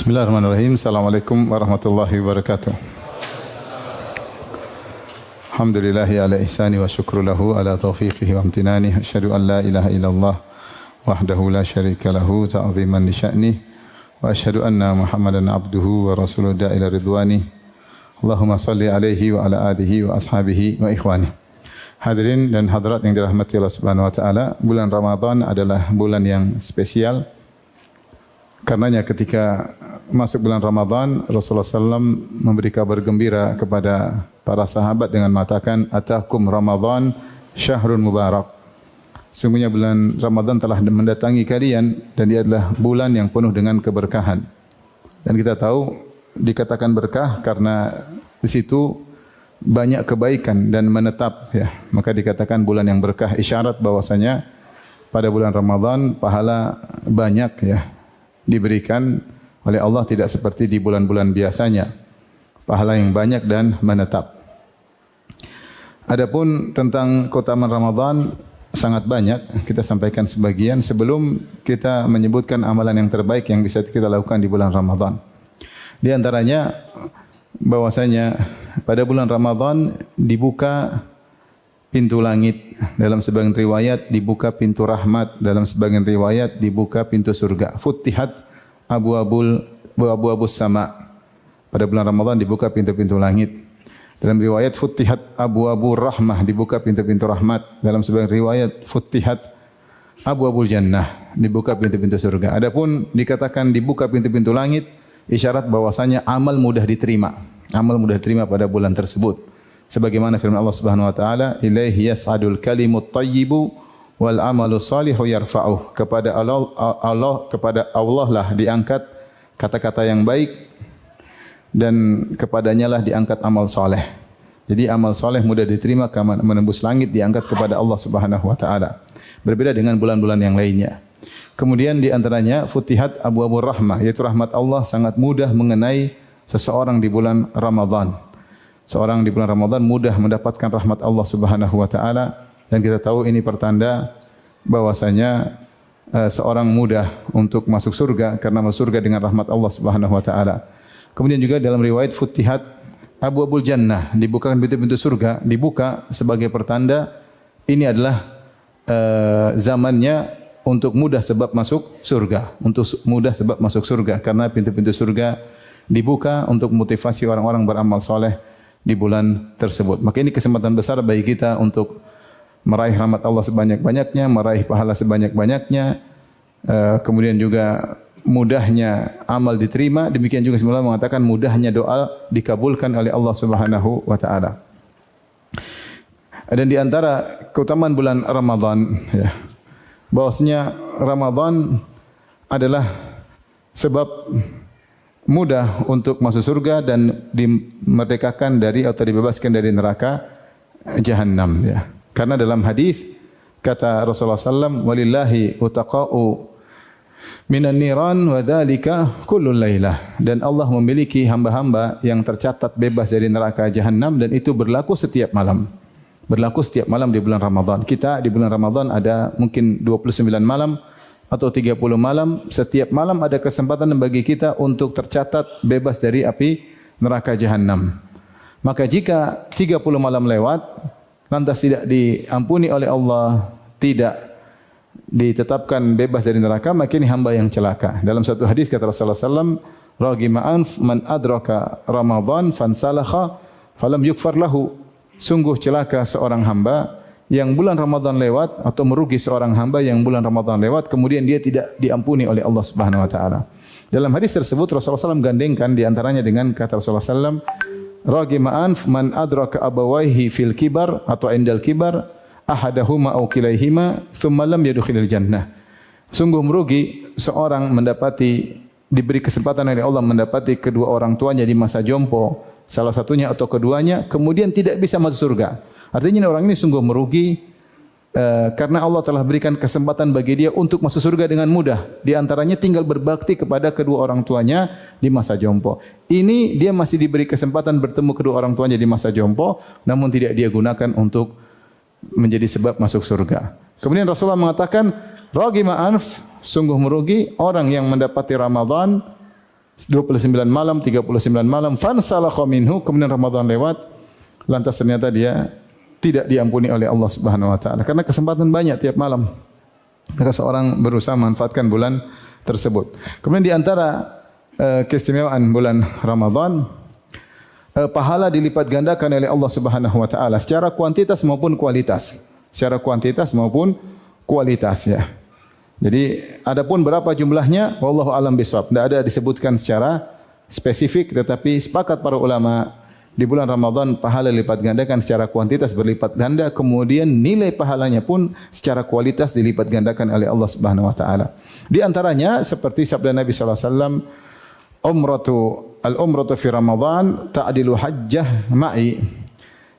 Bismillahirrahmanirrahim. Assalamualaikum warahmatullahi wabarakatuh. Alhamdulillahi ala ihsani wa syukru lahu ala taufiqihi wa amtinani. Asyhadu an la ilaha illallah wahdahu la syarika lahu ta'ziman li sya'ni. Wa asyhadu anna Muhammadan abduhu wa rasuluhu da'ila ridwani. Allahumma salli alaihi wa ala alihi wa ashabihi wa ikhwani. Hadirin dan hadirat yang dirahmati Allah Subhanahu wa taala, bulan Ramadan adalah bulan yang spesial. Karenanya ketika masuk bulan Ramadan, Rasulullah SAW memberi kabar gembira kepada para sahabat dengan mengatakan, Atakum Ramadan syahrun mubarak. Sungguhnya bulan Ramadan telah mendatangi kalian dan dia adalah bulan yang penuh dengan keberkahan. Dan kita tahu dikatakan berkah karena di situ banyak kebaikan dan menetap, ya. Maka dikatakan bulan yang berkah, isyarat bahwasanya pada bulan Ramadan pahala banyak, ya, diberikan oleh Allah, tidak seperti di bulan-bulan biasanya. Pahala yang banyak dan menetap. Adapun tentang keutamaan Ramadan sangat banyak, kita sampaikan sebagian sebelum kita menyebutkan amalan yang terbaik yang bisa kita lakukan di bulan Ramadan. Di antaranya bahwasanya pada bulan Ramadan dibuka pintu langit, dalam sebagian riwayat dibuka pintu rahmat, dalam sebagian riwayat dibuka pintu surga. Futtihat abwabus sama. Pada bulan Ramadan dibuka pintu-pintu langit. Dalam riwayat futtihat abwabur rahmah, dibuka pintu-pintu rahmat. Dalam sebagian riwayat futtihat abwabul jannah, dibuka pintu-pintu surga. Adapun dikatakan dibuka pintu-pintu langit, isyarat bahwasanya amal mudah diterima. Amal mudah diterima pada bulan tersebut. Sebagaimana firman Allah Subhanahu wa taala, ilaihi yas'adul kalimut thayyibu wal amalu salihu yarfa'uh. Kepada Allah lah diangkat kata-kata yang baik dan kepadanya lah diangkat amal soleh. Jadi amal soleh mudah diterima, menembus langit, diangkat kepada Allah Subhanahu wa taala. Berbeda dengan bulan-bulan yang lainnya. Kemudian di antaranya futihat abwabur rahmah, yaitu rahmat Allah sangat mudah mengenai seseorang di bulan Ramadan. Seorang di bulan Ramadan mudah mendapatkan rahmat Allah Subhanahu wa taala, dan kita tahu ini pertanda bahwasanya seorang mudah untuk masuk surga karena masuk surga dengan rahmat Allah Subhanahu wa taala. Kemudian juga dalam riwayat futtihat abwabul jannah, dibukakan pintu-pintu surga, dibuka sebagai pertanda ini adalah zamannya untuk mudah sebab masuk surga, untuk mudah sebab masuk surga, karena pintu-pintu surga dibuka untuk motivasi orang-orang beramal soleh di bulan tersebut. Maka ini kesempatan besar bagi kita untuk meraih rahmat Allah sebanyak-banyaknya, meraih pahala sebanyak-banyaknya, kemudian juga mudahnya amal diterima. Demikian juga semula mengatakan mudahnya doa dikabulkan oleh Allah Subhanahu wa taala. Dan di antara keutamaan bulan Ramadan, ya, bahwasanya Ramadan adalah sebab mudah untuk masuk surga dan dimerdekakan dari atau dibebaskan dari neraka Jahannam, ya. Karena dalam hadis kata Rasulullah SAW, walillahi utaqa'u minan niran wa dzalika kullul lailah. Dan Allah memiliki hamba-hamba yang tercatat bebas dari neraka Jahannam, dan itu berlaku setiap malam. Berlaku setiap malam di bulan Ramadan. Kita di bulan Ramadan ada mungkin 29 malam atau 30 malam. Setiap malam ada kesempatan bagi kita untuk tercatat bebas dari api neraka Jahannam. Maka jika 30 malam lewat lantas tidak diampuni oleh Allah, tidak ditetapkan bebas dari neraka, maka ini hamba yang celaka. Dalam satu hadis kata Rasulullah SAW, Raghima anf man adraka Ramadan fansalakha falam yukfar lahu. Sungguh celaka seorang hamba yang bulan Ramadan lewat, atau merugi seorang hamba yang bulan Ramadan lewat kemudian dia tidak diampuni oleh Allah Subhanahu wa taala. Dalam hadis tersebut Rasulullah SAW gandengkan di antaranya dengan kata Rasulullah SAW, Raghima anf man adraka abawaihi fil kibar atau indal kibar ahadahuma aw kilaihima thumma lam yadkhulil jannah. Sungguh merugi seorang diberi kesempatan oleh Allah mendapati kedua orang tuanya di masa jompo, salah satunya atau keduanya, kemudian tidak bisa masuk surga. Artinya orang ini sungguh merugi karena Allah telah berikan kesempatan bagi dia untuk masuk surga dengan mudah. Di antaranya tinggal berbakti kepada kedua orang tuanya di masa jompo. Ini dia masih diberi kesempatan bertemu kedua orang tuanya di masa jompo, namun tidak dia gunakan untuk menjadi sebab masuk surga. Kemudian Rasulullah mengatakan, Raghima anf, sungguh merugi orang yang mendapati Ramadan 29 malam, 39 malam, fansalakha minhu, kemudian Ramadan lewat, lantas ternyata dia tidak diampuni oleh Allah Subhanahu wa taala karena kesempatan banyak tiap malam. Maka seorang berusaha memanfaatkan bulan tersebut. Kemudian di antara keistimewaan bulan Ramadan, pahala dilipat gandakan oleh Allah Subhanahu wa taala secara kuantitas maupun kualitas. Secara kuantitas maupun kualitas ya. Jadi adapun berapa jumlahnya wallahu alam bisawab. Tidak ada disebutkan secara spesifik, tetapi sepakat para ulama di bulan Ramadan pahala dilipat gandakan secara kuantitas berlipat ganda, kemudian nilai pahalanya pun secara kualitas dilipat gandakan oleh Allah Subhanahu wa taala. Di antaranya seperti sabda Nabi sallallahu alaihi wasallam, al-umratu fi Ramadan ta'dilu hajjah ma'i.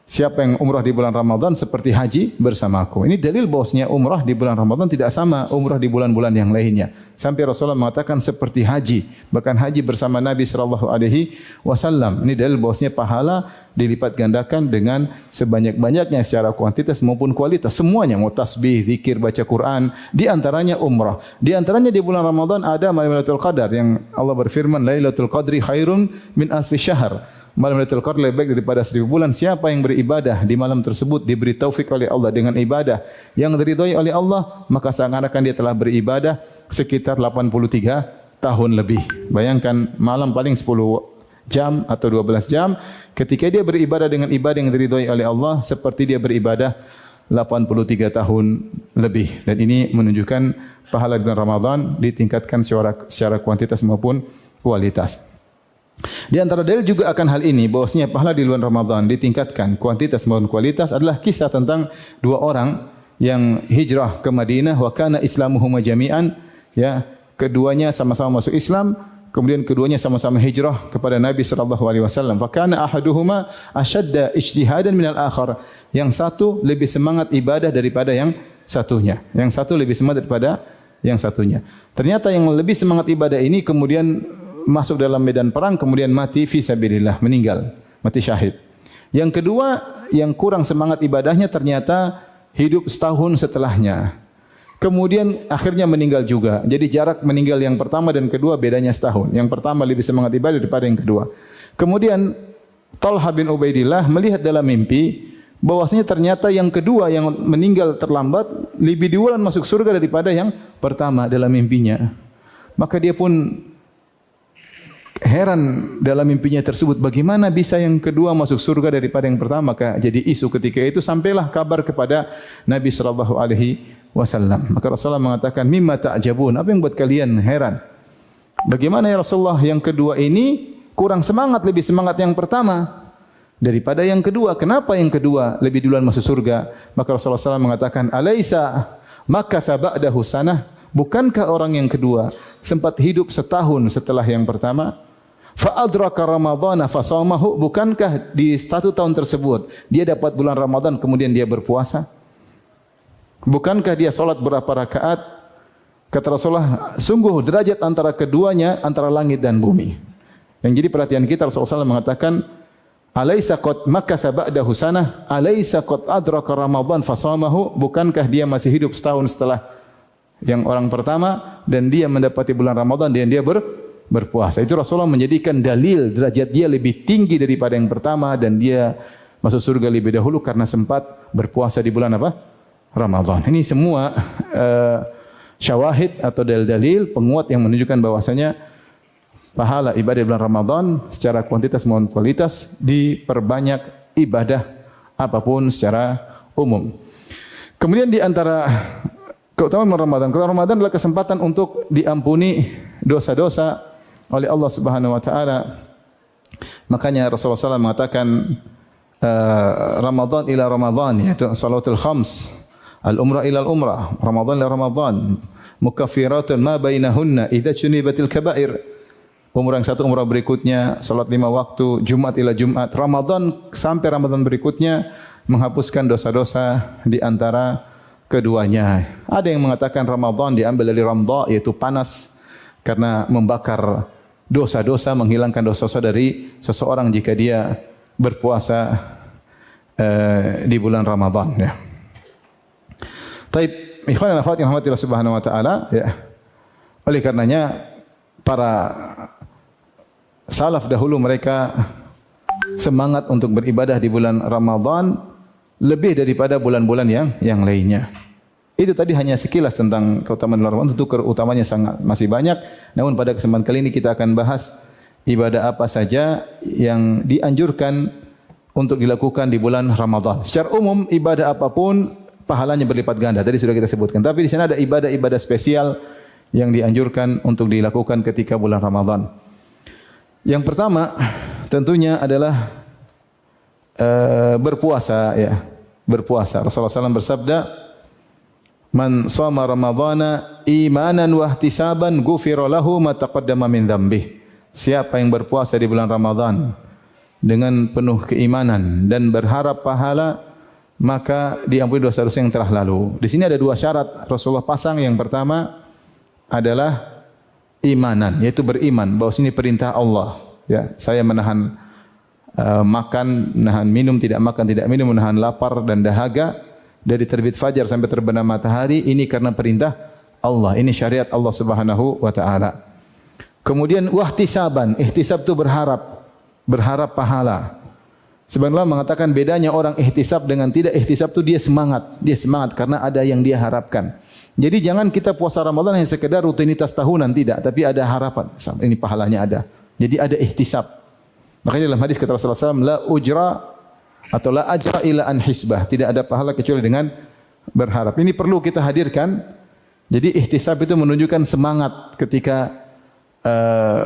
Siapa yang umrah di bulan Ramadan seperti haji bersamaku. Ini dalil bahwasanya umrah di bulan Ramadan tidak sama umrah di bulan-bulan yang lainnya. Sampai Rasulullah mengatakan seperti haji, bahkan haji bersama Nabi sallallahu alaihi wasallam. Ini dalil bahwasanya pahala dilipat gandakan dengan sebanyak-banyaknya secara kuantitas maupun kualitas. Semuanya mau tasbih, zikir, baca Quran, di antaranya umrah. Di antaranya di bulan Ramadan ada Lailatul Qadar yang Allah berfirman Lailatul Qadri khairun min alfi syahr. Malam Lailatul Qadar lebih baik daripada 1000 bulan. Siapa yang beribadah di malam tersebut diberi taufik oleh Allah dengan ibadah yang diridhai oleh Allah, maka seakan-akan dia telah beribadah sekitar 83 tahun lebih. Bayangkan malam paling 10 jam atau 12 jam, ketika dia beribadah dengan ibadah yang diridhai oleh Allah seperti dia beribadah 83 tahun lebih. Dan ini menunjukkan pahala bulan Ramadan ditingkatkan secara kuantitas maupun kualitas. Di antara dalil juga akan hal ini bahwasanya pahala di bulan Ramadan ditingkatkan kuantitas maupun kualitas adalah kisah tentang dua orang yang hijrah ke Madinah wa kana islamuhuma jami'an, ya, keduanya sama-sama masuk Islam, kemudian keduanya sama-sama hijrah kepada Nabi sallallahu alaihi wasallam. Fa kana ahaduhuma ashadda ijtihadan minal akhar. Yang satu lebih semangat ibadah daripada yang satunya. Yang satu lebih semangat daripada yang satunya. Ternyata yang lebih semangat ibadah ini kemudian masuk dalam medan perang, kemudian mati fi sabilillah, meninggal, mati syahid. Yang kedua, yang kurang semangat ibadahnya ternyata hidup setahun setelahnya. Kemudian akhirnya meninggal juga. Jadi jarak meninggal yang pertama dan kedua bedanya setahun. Yang pertama lebih semangat ibadah daripada yang kedua. Kemudian Talha bin Ubaidillah melihat dalam mimpi bahwasanya ternyata yang kedua yang meninggal terlambat lebih duluan masuk surga daripada yang pertama dalam mimpinya. Maka dia pun heran dalam mimpinya tersebut, bagaimana bisa yang kedua masuk surga daripada yang pertama? Maka jadi isu ketika itu, sampailah kabar kepada Nabi sallallahu alaihi wasallam. Maka Rasulullah mengatakan, "Mimma ta'jabun?" Apa yang buat kalian heran? Bagaimana ya Rasulullah yang kedua ini kurang semangat, lebih semangat yang pertama daripada yang kedua? Kenapa yang kedua lebih duluan masuk surga? Maka Rasulullah SAW mengatakan, "Alaisa makatha ba'dahu sanah?" Bukankah orang yang kedua sempat hidup setahun setelah yang pertama? Fa'adraka Ramadhana fasawmahu, bukankah di 1 tahun tersebut dia dapat bulan Ramadan kemudian dia berpuasa? Bukankah dia salat berapa rakaat? Kata Rasulullah, sungguh derajat antara keduanya antara langit dan bumi. Yang jadi perhatian kita, Rasulullah SAW mengatakan, Alaisa qad makatha ba'dahu sanah, alaisa qad adraka Ramadhan fasawmahu, bukankah dia masih hidup setahun setelah yang orang pertama dan dia mendapati bulan Ramadan dan dia berpuasa. Itu Rasulullah menjadikan dalil derajat dia lebih tinggi daripada yang pertama dan dia masuk surga lebih dahulu karena sempat berpuasa di bulan apa? Ramadan. Ini semua syawahid atau dalil-dalil penguat yang menunjukkan bahwasanya pahala ibadah bulan Ramadan secara kuantitas maupun kualitas diperbanyak ibadah apapun secara umum. Kemudian di antara keutamaan Ramadan, kalau Ramadan adalah kesempatan untuk diampuni dosa-dosa oleh Allah Subhanahu wa taala. Makanya Rasulullah SAW mengatakan Ramadan ila Ramadan, yaitu salatul khams, al-umrah ila al-umrah, Ramadan ila Ramadan, mukaffiratun ma bainahunna idza junibatil kaba'ir. Umrah yang satu, umrah berikutnya, salat 5 waktu, Jumat ila Jumat, Ramadan sampai Ramadan berikutnya menghapuskan dosa-dosa di antara keduanya. Ada yang mengatakan Ramadan diambil dari ramdha, yaitu panas, karena membakar dosa-dosa, menghilangkan dosa-dosa dari seseorang jika dia berpuasa di bulan Ramadan. Ya. Taib, ikhwan dan akhwat yang rahmati Allah Subhanahu wa taala, ya. Oleh karenanya para salaf dahulu mereka semangat untuk beribadah di bulan Ramadan lebih daripada bulan-bulan yang lainnya. Itu tadi hanya sekilas tentang keutamaan bulan Ramadan. Tentu keutamanya sangat masih banyak. Namun pada kesempatan kali ini kita akan bahas ibadah apa saja yang dianjurkan untuk dilakukan di bulan Ramadan. Secara umum ibadah apapun pahalanya berlipat ganda. Tadi sudah kita sebutkan. Tapi di sana ada ibadah-ibadah spesial yang dianjurkan untuk dilakukan ketika bulan Ramadan. Yang pertama tentunya adalah berpuasa ya. Berpuasa. Rasulullah SAW bersabda, "Man shama Ramadhana imanan wa ihtisaban ghufira lahu ma taqaddama min dzambih." Siapa yang berpuasa di bulan Ramadan dengan penuh keimanan dan berharap pahala, maka diampuni dosa-dosa yang telah lalu. Di sini ada dua syarat Rasulullah pasang. Yang pertama adalah imanan, yaitu beriman bahwa ini perintah Allah. Ya, saya menahan makan, menahan minum, tidak makan, tidak minum, menahan lapar dan dahaga dari terbit fajar sampai terbenam matahari, ini karena perintah Allah. Ini syariat Allah Subhanahu wa taala. Kemudian wahtisaban, ihtisab itu berharap pahala. Sebenarnya mengatakan bedanya orang ihtisab dengan tidak ihtisab itu dia semangat karena ada yang dia harapkan. Jadi jangan kita puasa Ramadan hanya sekedar rutinitas tahunan, tidak, tapi ada harapan. Ini pahalanya ada. Jadi ada ihtisab. Makanya dalam hadis kata Rasulullah SAW, la ujra atau la ajra ila an hisbah. Tidak ada pahala kecuali dengan berharap. Ini perlu kita hadirkan. Jadi ihtisab itu menunjukkan semangat ketika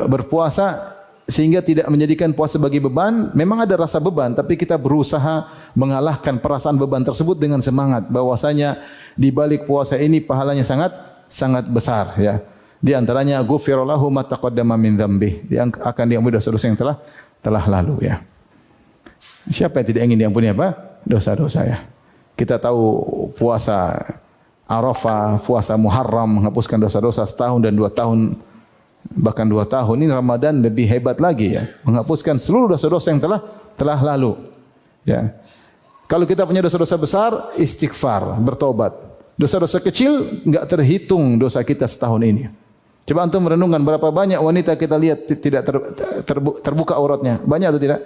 berpuasa sehingga tidak menjadikan puasa sebagai beban. Memang ada rasa beban, tapi kita berusaha mengalahkan perasaan beban tersebut dengan semangat bahwasanya di balik puasa ini pahalanya sangat besar ya. Di antaranya ghufira lahu ma taqaddama min dzambih. Akan diampuni dosa-dosa yang telah lalu ya. Siapa yang tidak ingin diampuni apa? Dosa-dosa ya. Kita tahu puasa Arafah, puasa Muharram menghapuskan dosa-dosa setahun dan 2 tahun, bahkan 2 tahun. Ini Ramadan lebih hebat lagi ya, menghapuskan seluruh dosa-dosa yang telah lalu. Ya. Kalau kita punya dosa-dosa besar, istighfar, bertobat. Dosa-dosa kecil enggak terhitung dosa kita setahun ini. Coba antum merenungkan berapa banyak wanita kita lihat tidak terbuka auratnya. Banyak atau tidak?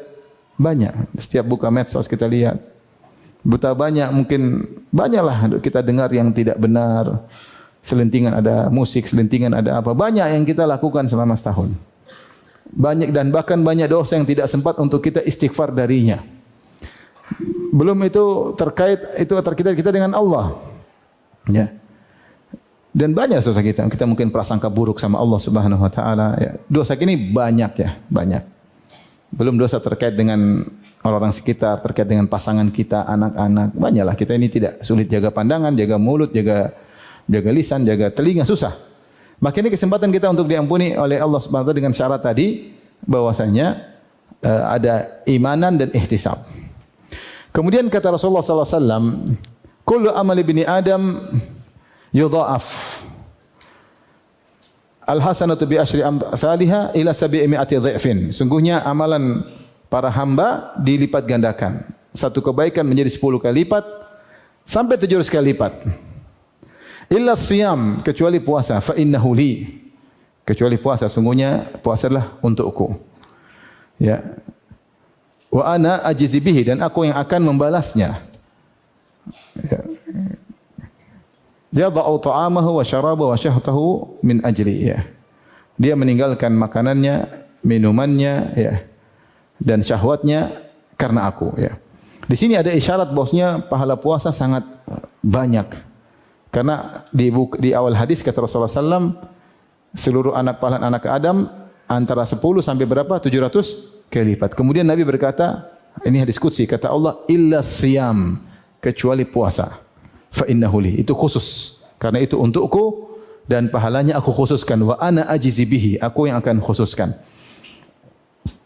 Banyak. Setiap buka medsos kita lihat. Betapa banyak, mungkin banyaklah kita dengar yang tidak benar. Selentingan ada musik, selentingan ada apa. Banyak yang kita lakukan selama setahun. Banyak dan bahkan banyak dosa yang tidak sempat untuk kita istighfar darinya. Belum itu terkait kita dengan Allah. Ya. Dan banyak dosa kita mungkin prasangka buruk sama Allah Subhanahu wa taala ya. Dosa ini banyak ya, banyak. Belum dosa terkait dengan orang-orang sekitar, terkait dengan pasangan kita, anak-anak. Banyaklah kita ini tidak sulit jaga pandangan, jaga mulut, jaga lisan, jaga telinga, susah. Maka ini kesempatan kita untuk diampuni oleh Allah Subhanahu wa taala dengan syarat tadi bahwasanya ada imanan dan ihtisab. Kemudian kata Rasulullah sallallahu alaihi wasallam, kullu amali bani Adam yudha'af. Al-hasanatu bi asyri amsalha ila 700 dhifin. Sungguhnya amalan para hamba dilipat gandakan. Satu kebaikan menjadi 10 kali lipat sampai 700 kali lipat. Illa siyam, kecuali puasa, fa innahu li. Kecuali puasa, sungguhnya puasa adalah untukku. Ya. Wa ana ajizi bihi, dan aku yang akan membalasnya. Ya. Yadha'u ta'amahu wa syarabahu wa syahtahu min ajli ya. Dia meninggalkan makanannya, minumannya ya, dan syahwatnya karena aku ya. Di sini ada isyarat bahwasanya pahala puasa sangat banyak. Karena di awal hadis kata Rasulullah SAW, seluruh pahala anak Adam antara 10 sampai berapa? 700 kali lipat. Kemudian Nabi berkata, ini hadis qudsi, kata Allah, illa siyam, kecuali puasa. Fa innahu li, itu khusus. Karena itu untukku dan pahalanya aku khususkan. Wa ana ajizi bihi, aku yang akan khususkan.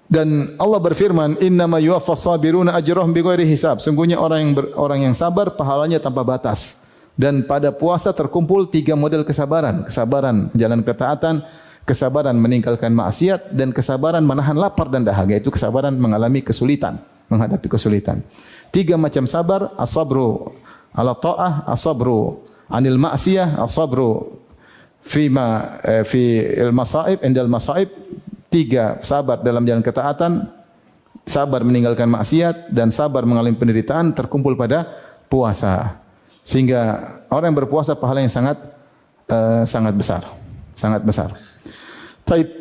Dan Allah berfirman, innama yuwaffas sabiruna ajrahum bighairi hisab. Sungguhnya orang yang sabar pahalanya tanpa batas. Dan pada puasa terkumpul 3 model kesabaran. Kesabaran jalan ketaatan, kesabaran meninggalkan maksiat, dan kesabaran menahan lapar dan dahaga. Itu kesabaran mengalami kesulitan, menghadapi kesulitan. 3 macam sabar, as-sabru ala ta'ah, as-sabru anil ma'siyah, as-sabru fi al-masaib, indal masaib, 3 sabar dalam jalan ketaatan, sabar meninggalkan maksiat, dan sabar mengalami penderitaan terkumpul pada puasa. Sehingga orang yang berpuasa pahala yang sangat besar, sangat besar. Taib.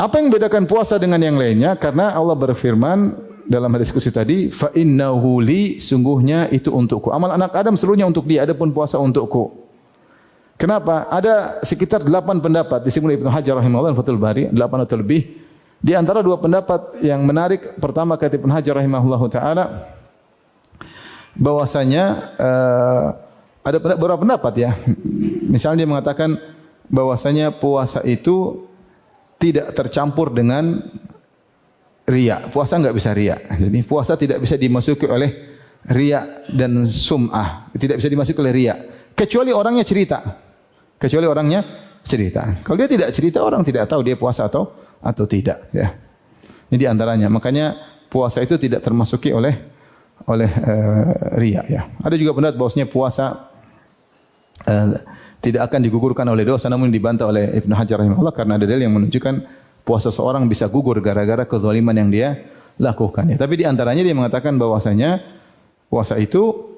Apa yang membedakan puasa dengan yang lainnya? Karena Allah berfirman dalam hadis qudsi tadi, fa innahu li, sungguhnya itu untukku. Amal anak Adam seluruhnya untuk dia, adapun puasa untukku. Kenapa? Ada sekitar 8 pendapat disebut Ibnu Hajar rahimahullah Fathul Bari, 8 atau lebih. Di antara 2 pendapat yang menarik, pertama kata Ibnu Hajar rahimahullah taala bahwasanya ada beberapa pendapat ya. Misalnya dia mengatakan bahwasanya puasa itu tidak tercampur dengan riya. Puasa enggak bisa riya. Jadi puasa tidak bisa dimasuki oleh riya dan sum'ah. Tidak bisa dimasuki oleh riya. Kecuali orangnya cerita. Kecuali orangnya cerita. Kalau dia tidak cerita, orang tidak tahu dia puasa atau tidak. Ya. Ini di antaranya. Makanya puasa itu tidak termasuki oleh riya. Ya. Ada juga pendapat bahwasanya puasa tidak akan digugurkan oleh dosa, namun dibantah oleh Ibnu Hajar rahimahullah karena ada dalil yang menunjukkan puasa seorang bisa gugur gara-gara kezaliman yang dia lakukan. Ya. Tapi di antaranya dia mengatakan bahwasanya puasa itu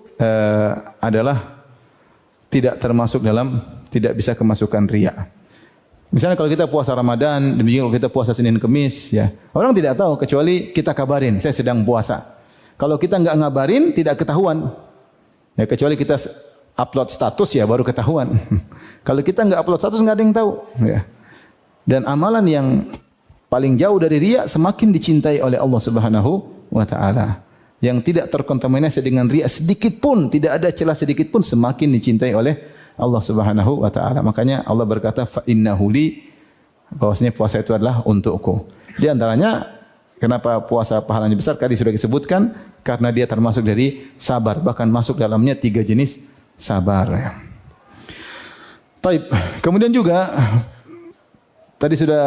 adalah tidak termasuk dalam, tidak bisa kemasukan riya. Misalnya kalau kita puasa Ramadan, demikian kalau kita puasa Senin Kemis, ya orang tidak tahu kecuali kita kabarin, saya sedang puasa. Kalau kita enggak ngabarin, tidak ketahuan. Ya, kecuali kita upload status ya baru ketahuan. Kalau kita enggak upload status enggak ada yang tahu. Ya. Dan amalan yang paling jauh dari riya semakin dicintai oleh Allah Subhanahu wa taala. Yang tidak terkontaminasi dengan riya sedikit pun, tidak ada celah sedikit pun, semakin dicintai oleh Allah Subhanahu wa taala. Makanya Allah berkata fa innahu li, bahwasanya puasa itu adalah untukku. Di antaranya kenapa puasa pahalanya besar? Tadi sudah disebutkan karena dia termasuk dari sabar, bahkan masuk dalamnya 3 jenis sabar. Taib. Kemudian juga tadi sudah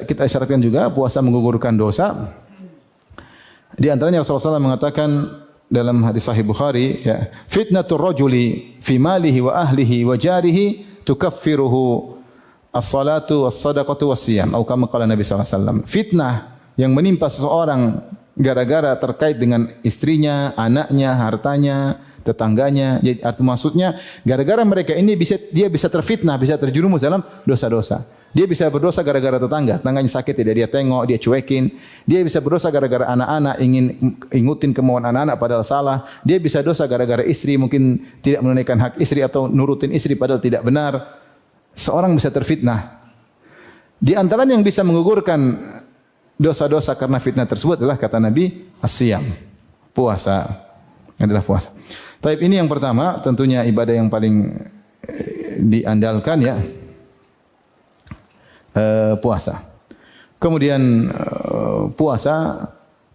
kita isyaratkan juga puasa menggugurkan dosa. Di antaranya Rasulullah SAW mengatakan dalam hadis Sahih Bukhari, ya, fitnatur rajuli fi malihi wa ahlihi wa jarihi tukaffiruhu as-salatu was-sadaqatu was-siyam. Atau kama qala Nabi sallallahu alaihi wasallam. Fitnah yang menimpa seseorang gara-gara terkait dengan istrinya, anaknya, hartanya, tetangganya. Jadi arti maksudnya gara-gara mereka ini dia bisa terfitnah, bisa terjerumus dalam dosa-dosa. Dia bisa berdosa gara-gara tetangganya sakit tidak dia tengok, dia cuekin. Dia bisa berdosa gara-gara anak-anak ingin ikutin kemauan anak-anak padahal salah. Dia bisa dosa gara-gara istri mungkin tidak menunaikan hak istri atau nurutin istri padahal tidak benar. Seorang bisa terfitnah. Di antaranya yang bisa menggugurkan dosa-dosa karena fitnah tersebut adalah kata Nabi as-siyam, puasa. Adalah puasa. Taib, ini yang pertama, tentunya ibadah yang paling diandalkan ya, puasa. Kemudian puasa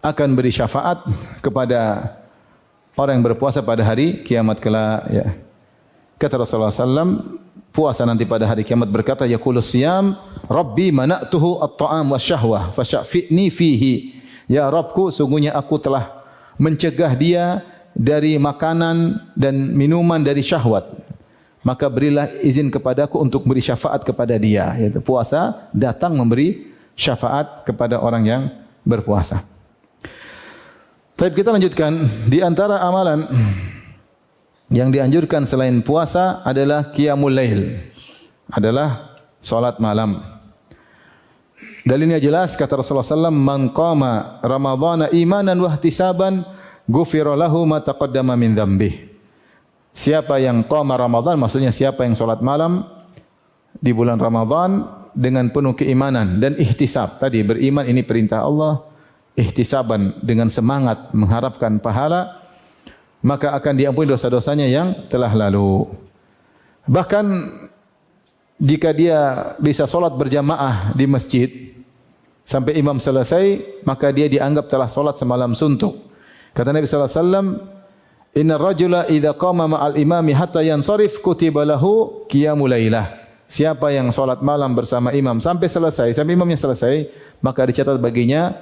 akan beri syafaat kepada orang yang berpuasa pada hari kiamat kelak. Ya. Kata Rasulullah SAW, puasa nanti pada hari kiamat berkata, yaqulu siyam, Rabbi mana'tuhu at-ta'am wa syahwah, fasyafi'ni fihi. Ya Rabbku, sungguhnya aku telah mencegah dia dari makanan dan minuman dari syahwat. Maka berilah izin kepadaku untuk beri syafaat kepada dia. Yaitu puasa datang memberi syafaat kepada orang yang berpuasa. Tapi kita lanjutkan. Di antara amalan yang dianjurkan selain puasa adalah qiyamul lail. Adalah salat malam. Dalilnya jelas kata Rasulullah SAW, man qama ramadhana imanan wa ihtisaban ghufira lahu ma taqaddama min dhanbihi. Siapa yang qama Ramadan, maksudnya siapa yang salat malam di bulan Ramadan dengan penuh keimanan dan ihtisab. Tadi beriman ini perintah Allah, ihtisaban dengan semangat mengharapkan pahala, maka akan diampuni dosa-dosanya yang telah lalu. Bahkan jika dia bisa salat berjamaah di masjid sampai imam selesai, maka dia dianggap telah salat semalam suntuk. Kata Nabi sallallahu alaihi wasallam, inna rajula idza qama ma'al imami hatta yansarif kutiba lahu qiyamul lailah. Siapa yang salat malam bersama imam sampai selesai, sampai imamnya selesai, maka dicatat baginya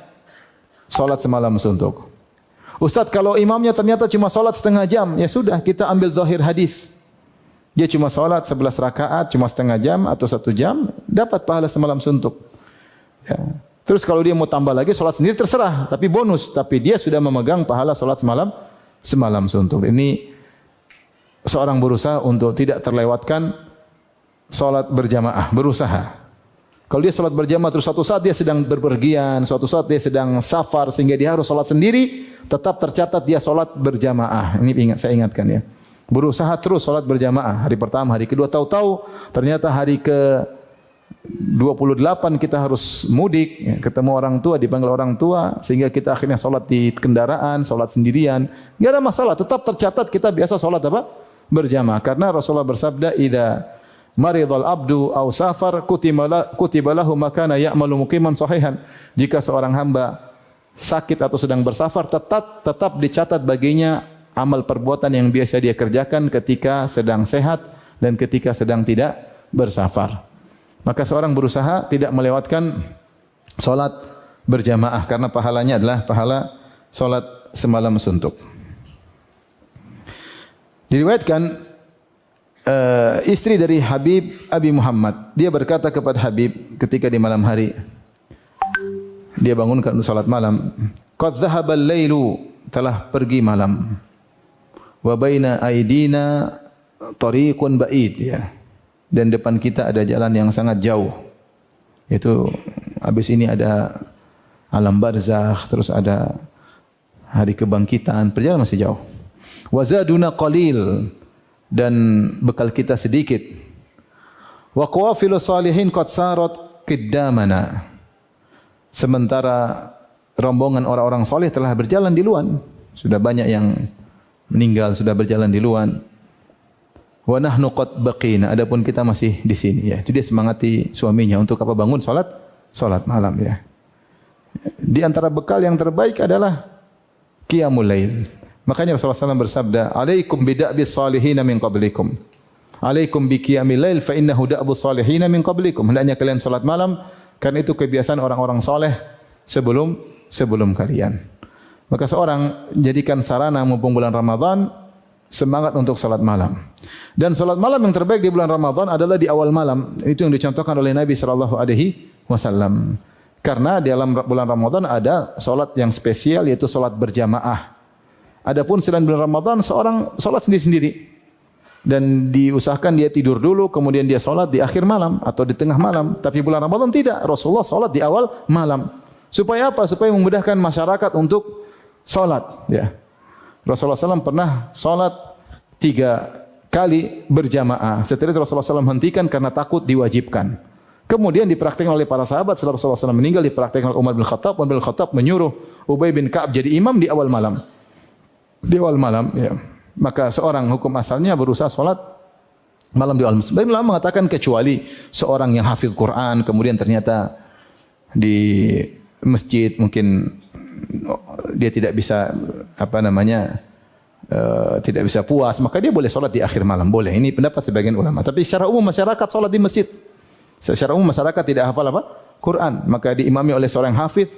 salat semalam suntuk. Ustaz, kalau imamnya ternyata cuma salat setengah jam, ya sudah, kita ambil zahir hadis. Dia cuma salat 11 rakaat, cuma setengah jam atau 1 jam, dapat pahala semalam suntuk. Ya. Terus kalau dia mau tambah lagi solat sendiri terserah, tapi bonus. Tapi dia sudah memegang pahala solat semalam suntuk. Ini seorang berusaha untuk tidak terlewatkan solat berjamaah, berusaha. Kalau dia solat berjamaah terus suatu saat dia sedang berpergian, suatu saat dia sedang safar sehingga dia harus solat sendiri, tetap tercatat dia solat berjamaah. Ini saya ingatkan ya. Berusaha terus solat berjamaah. Hari pertama, hari kedua, tahu-tahu ternyata hari ke 28 kita harus mudik, ya, ketemu orang tua, dipanggil orang tua, sehingga kita akhirnya solat di kendaraan, solat sendirian. Tidak ada masalah, tetap tercatat kita biasa solat apa? Berjamaah. Karena Rasulullah bersabda, "Idza maridul abdu aw safar kutiba lahu makana ya'malu muqiman sahihan." Jika seorang hamba sakit atau sedang bersafar, tetap dicatat baginya amal perbuatan yang biasa dia kerjakan ketika sedang sehat dan ketika sedang tidak bersafar. Maka seorang berusaha tidak melewatkan solat berjamaah karena pahalanya adalah pahala solat semalam suntuk. Diriwayatkan istri dari Habib Abi Muhammad, dia berkata kepada Habib ketika di malam hari dia bangunkan untuk salat malam, "Qad dhahaba al-lailu," telah pergi malam. "Wa baina aidina tariqun ba'id," ya. Dan depan kita ada jalan yang sangat jauh. Itu habis ini ada alam barzakh, terus ada hari kebangkitan, perjalanan masih jauh. "Wa zaduna qalil," dan bekal kita sedikit. Wa qawafilu salihin qad sarat qiddamana. Sementara rombongan orang-orang soleh telah berjalan di luan. Sudah banyak yang meninggal, sudah berjalan di luan. Wa nahnu qad baqina, adapun kita masih di sini ya. Jadi dia semangati suaminya untuk apa? Bangun salat malam ya. Di antara bekal yang terbaik adalah qiyamul lail. Makanya Rasulullah SAW bersabda, "Alaikum bida'bis salihin min qablikum. Alaikum biqiyamil lail fa innahu da'bus salihin min qablikum." Hendaknya kalian salat malam karena itu kebiasaan orang-orang soleh sebelum kalian. Maka seorang jadikan sarana mumpung bulan Ramadan semangat untuk salat malam. Dan salat malam yang terbaik di bulan Ramadan adalah di awal malam. Itu yang dicontohkan oleh Nabi sallallahu alaihi wasallam. Karena di dalam bulan Ramadan ada salat yang spesial yaitu salat berjamaah. Adapun selain bulan Ramadan seorang salat sendiri-sendiri dan diusahakan dia tidur dulu kemudian dia salat di akhir malam atau di tengah malam. Tapi bulan Ramadan tidak. Rasulullah salat di awal malam. Supaya apa? Supaya memudahkan masyarakat untuk salat, ya. Rasulullah SAW pernah salat 3 kali berjamaah. Setelah itu Rasulullah SAW hentikan karena takut diwajibkan. Kemudian dipraktikkan oleh para sahabat setelah Rasulullah SAW meninggal, dipraktikkan oleh Umar bin Khattab. Umar bin Khattab menyuruh Ubay bin Ka'ab jadi imam di awal malam. Di awal malam, ya. Maka seorang hukum asalnya berusaha salat malam di awal malam. Sebagian ulama mengatakan kecuali seorang yang hafidh Quran kemudian ternyata di masjid mungkin dia tidak bisa tidak bisa puas, maka dia boleh salat di akhir malam, boleh. Ini pendapat sebagian ulama. Tapi secara umum masyarakat salat di masjid. Secara umum masyarakat tidak hafal Quran, maka diimami oleh seorang hafidh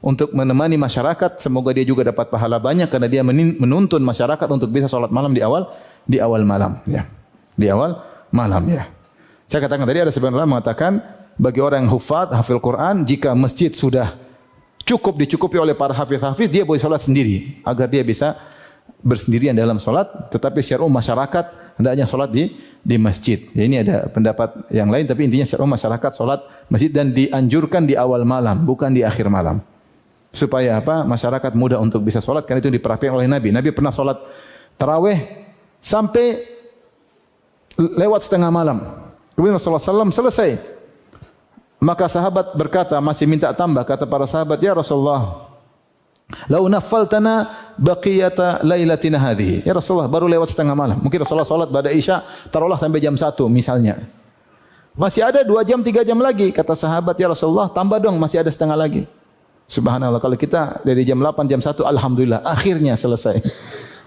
untuk menemani masyarakat, semoga dia juga dapat pahala banyak karena dia menuntun masyarakat untuk bisa salat malam di awal malam, ya. Di awal malam, ya. Saya katakan tadi ada sebagian ulama mengatakan bagi orang yang hafal Quran, jika masjid sudah dicukupi oleh para hafiz-hafiz, dia boleh salat sendiri agar dia bisa bersendirian dalam salat, tetapi secara umum masyarakat hendaknya salat di masjid. Ya, ini ada pendapat yang lain tapi intinya secara umum masyarakat salat masjid dan dianjurkan di awal malam, bukan di akhir malam. Supaya apa? Masyarakat mudah untuk bisa salat karena itu dipraktikkan oleh Nabi. Nabi pernah salat tarawih sampai lewat setengah malam. Kemudian Rasulullah SAW selesai. Maka sahabat berkata, masih minta tambah. Kata para sahabat, "Ya Rasulullah, lau naffaltana baqiyata lailatina hadhihi." Ya Rasulullah, baru lewat setengah malam. Mungkin Rasulullah salat pada Isya, taruhlah sampai jam 1 misalnya. Masih ada 2 jam, 3 jam lagi. Kata sahabat, "Ya Rasulullah, tambah dong, masih ada setengah lagi." Subhanallah, kalau kita dari jam 8, jam 1, alhamdulillah, akhirnya selesai.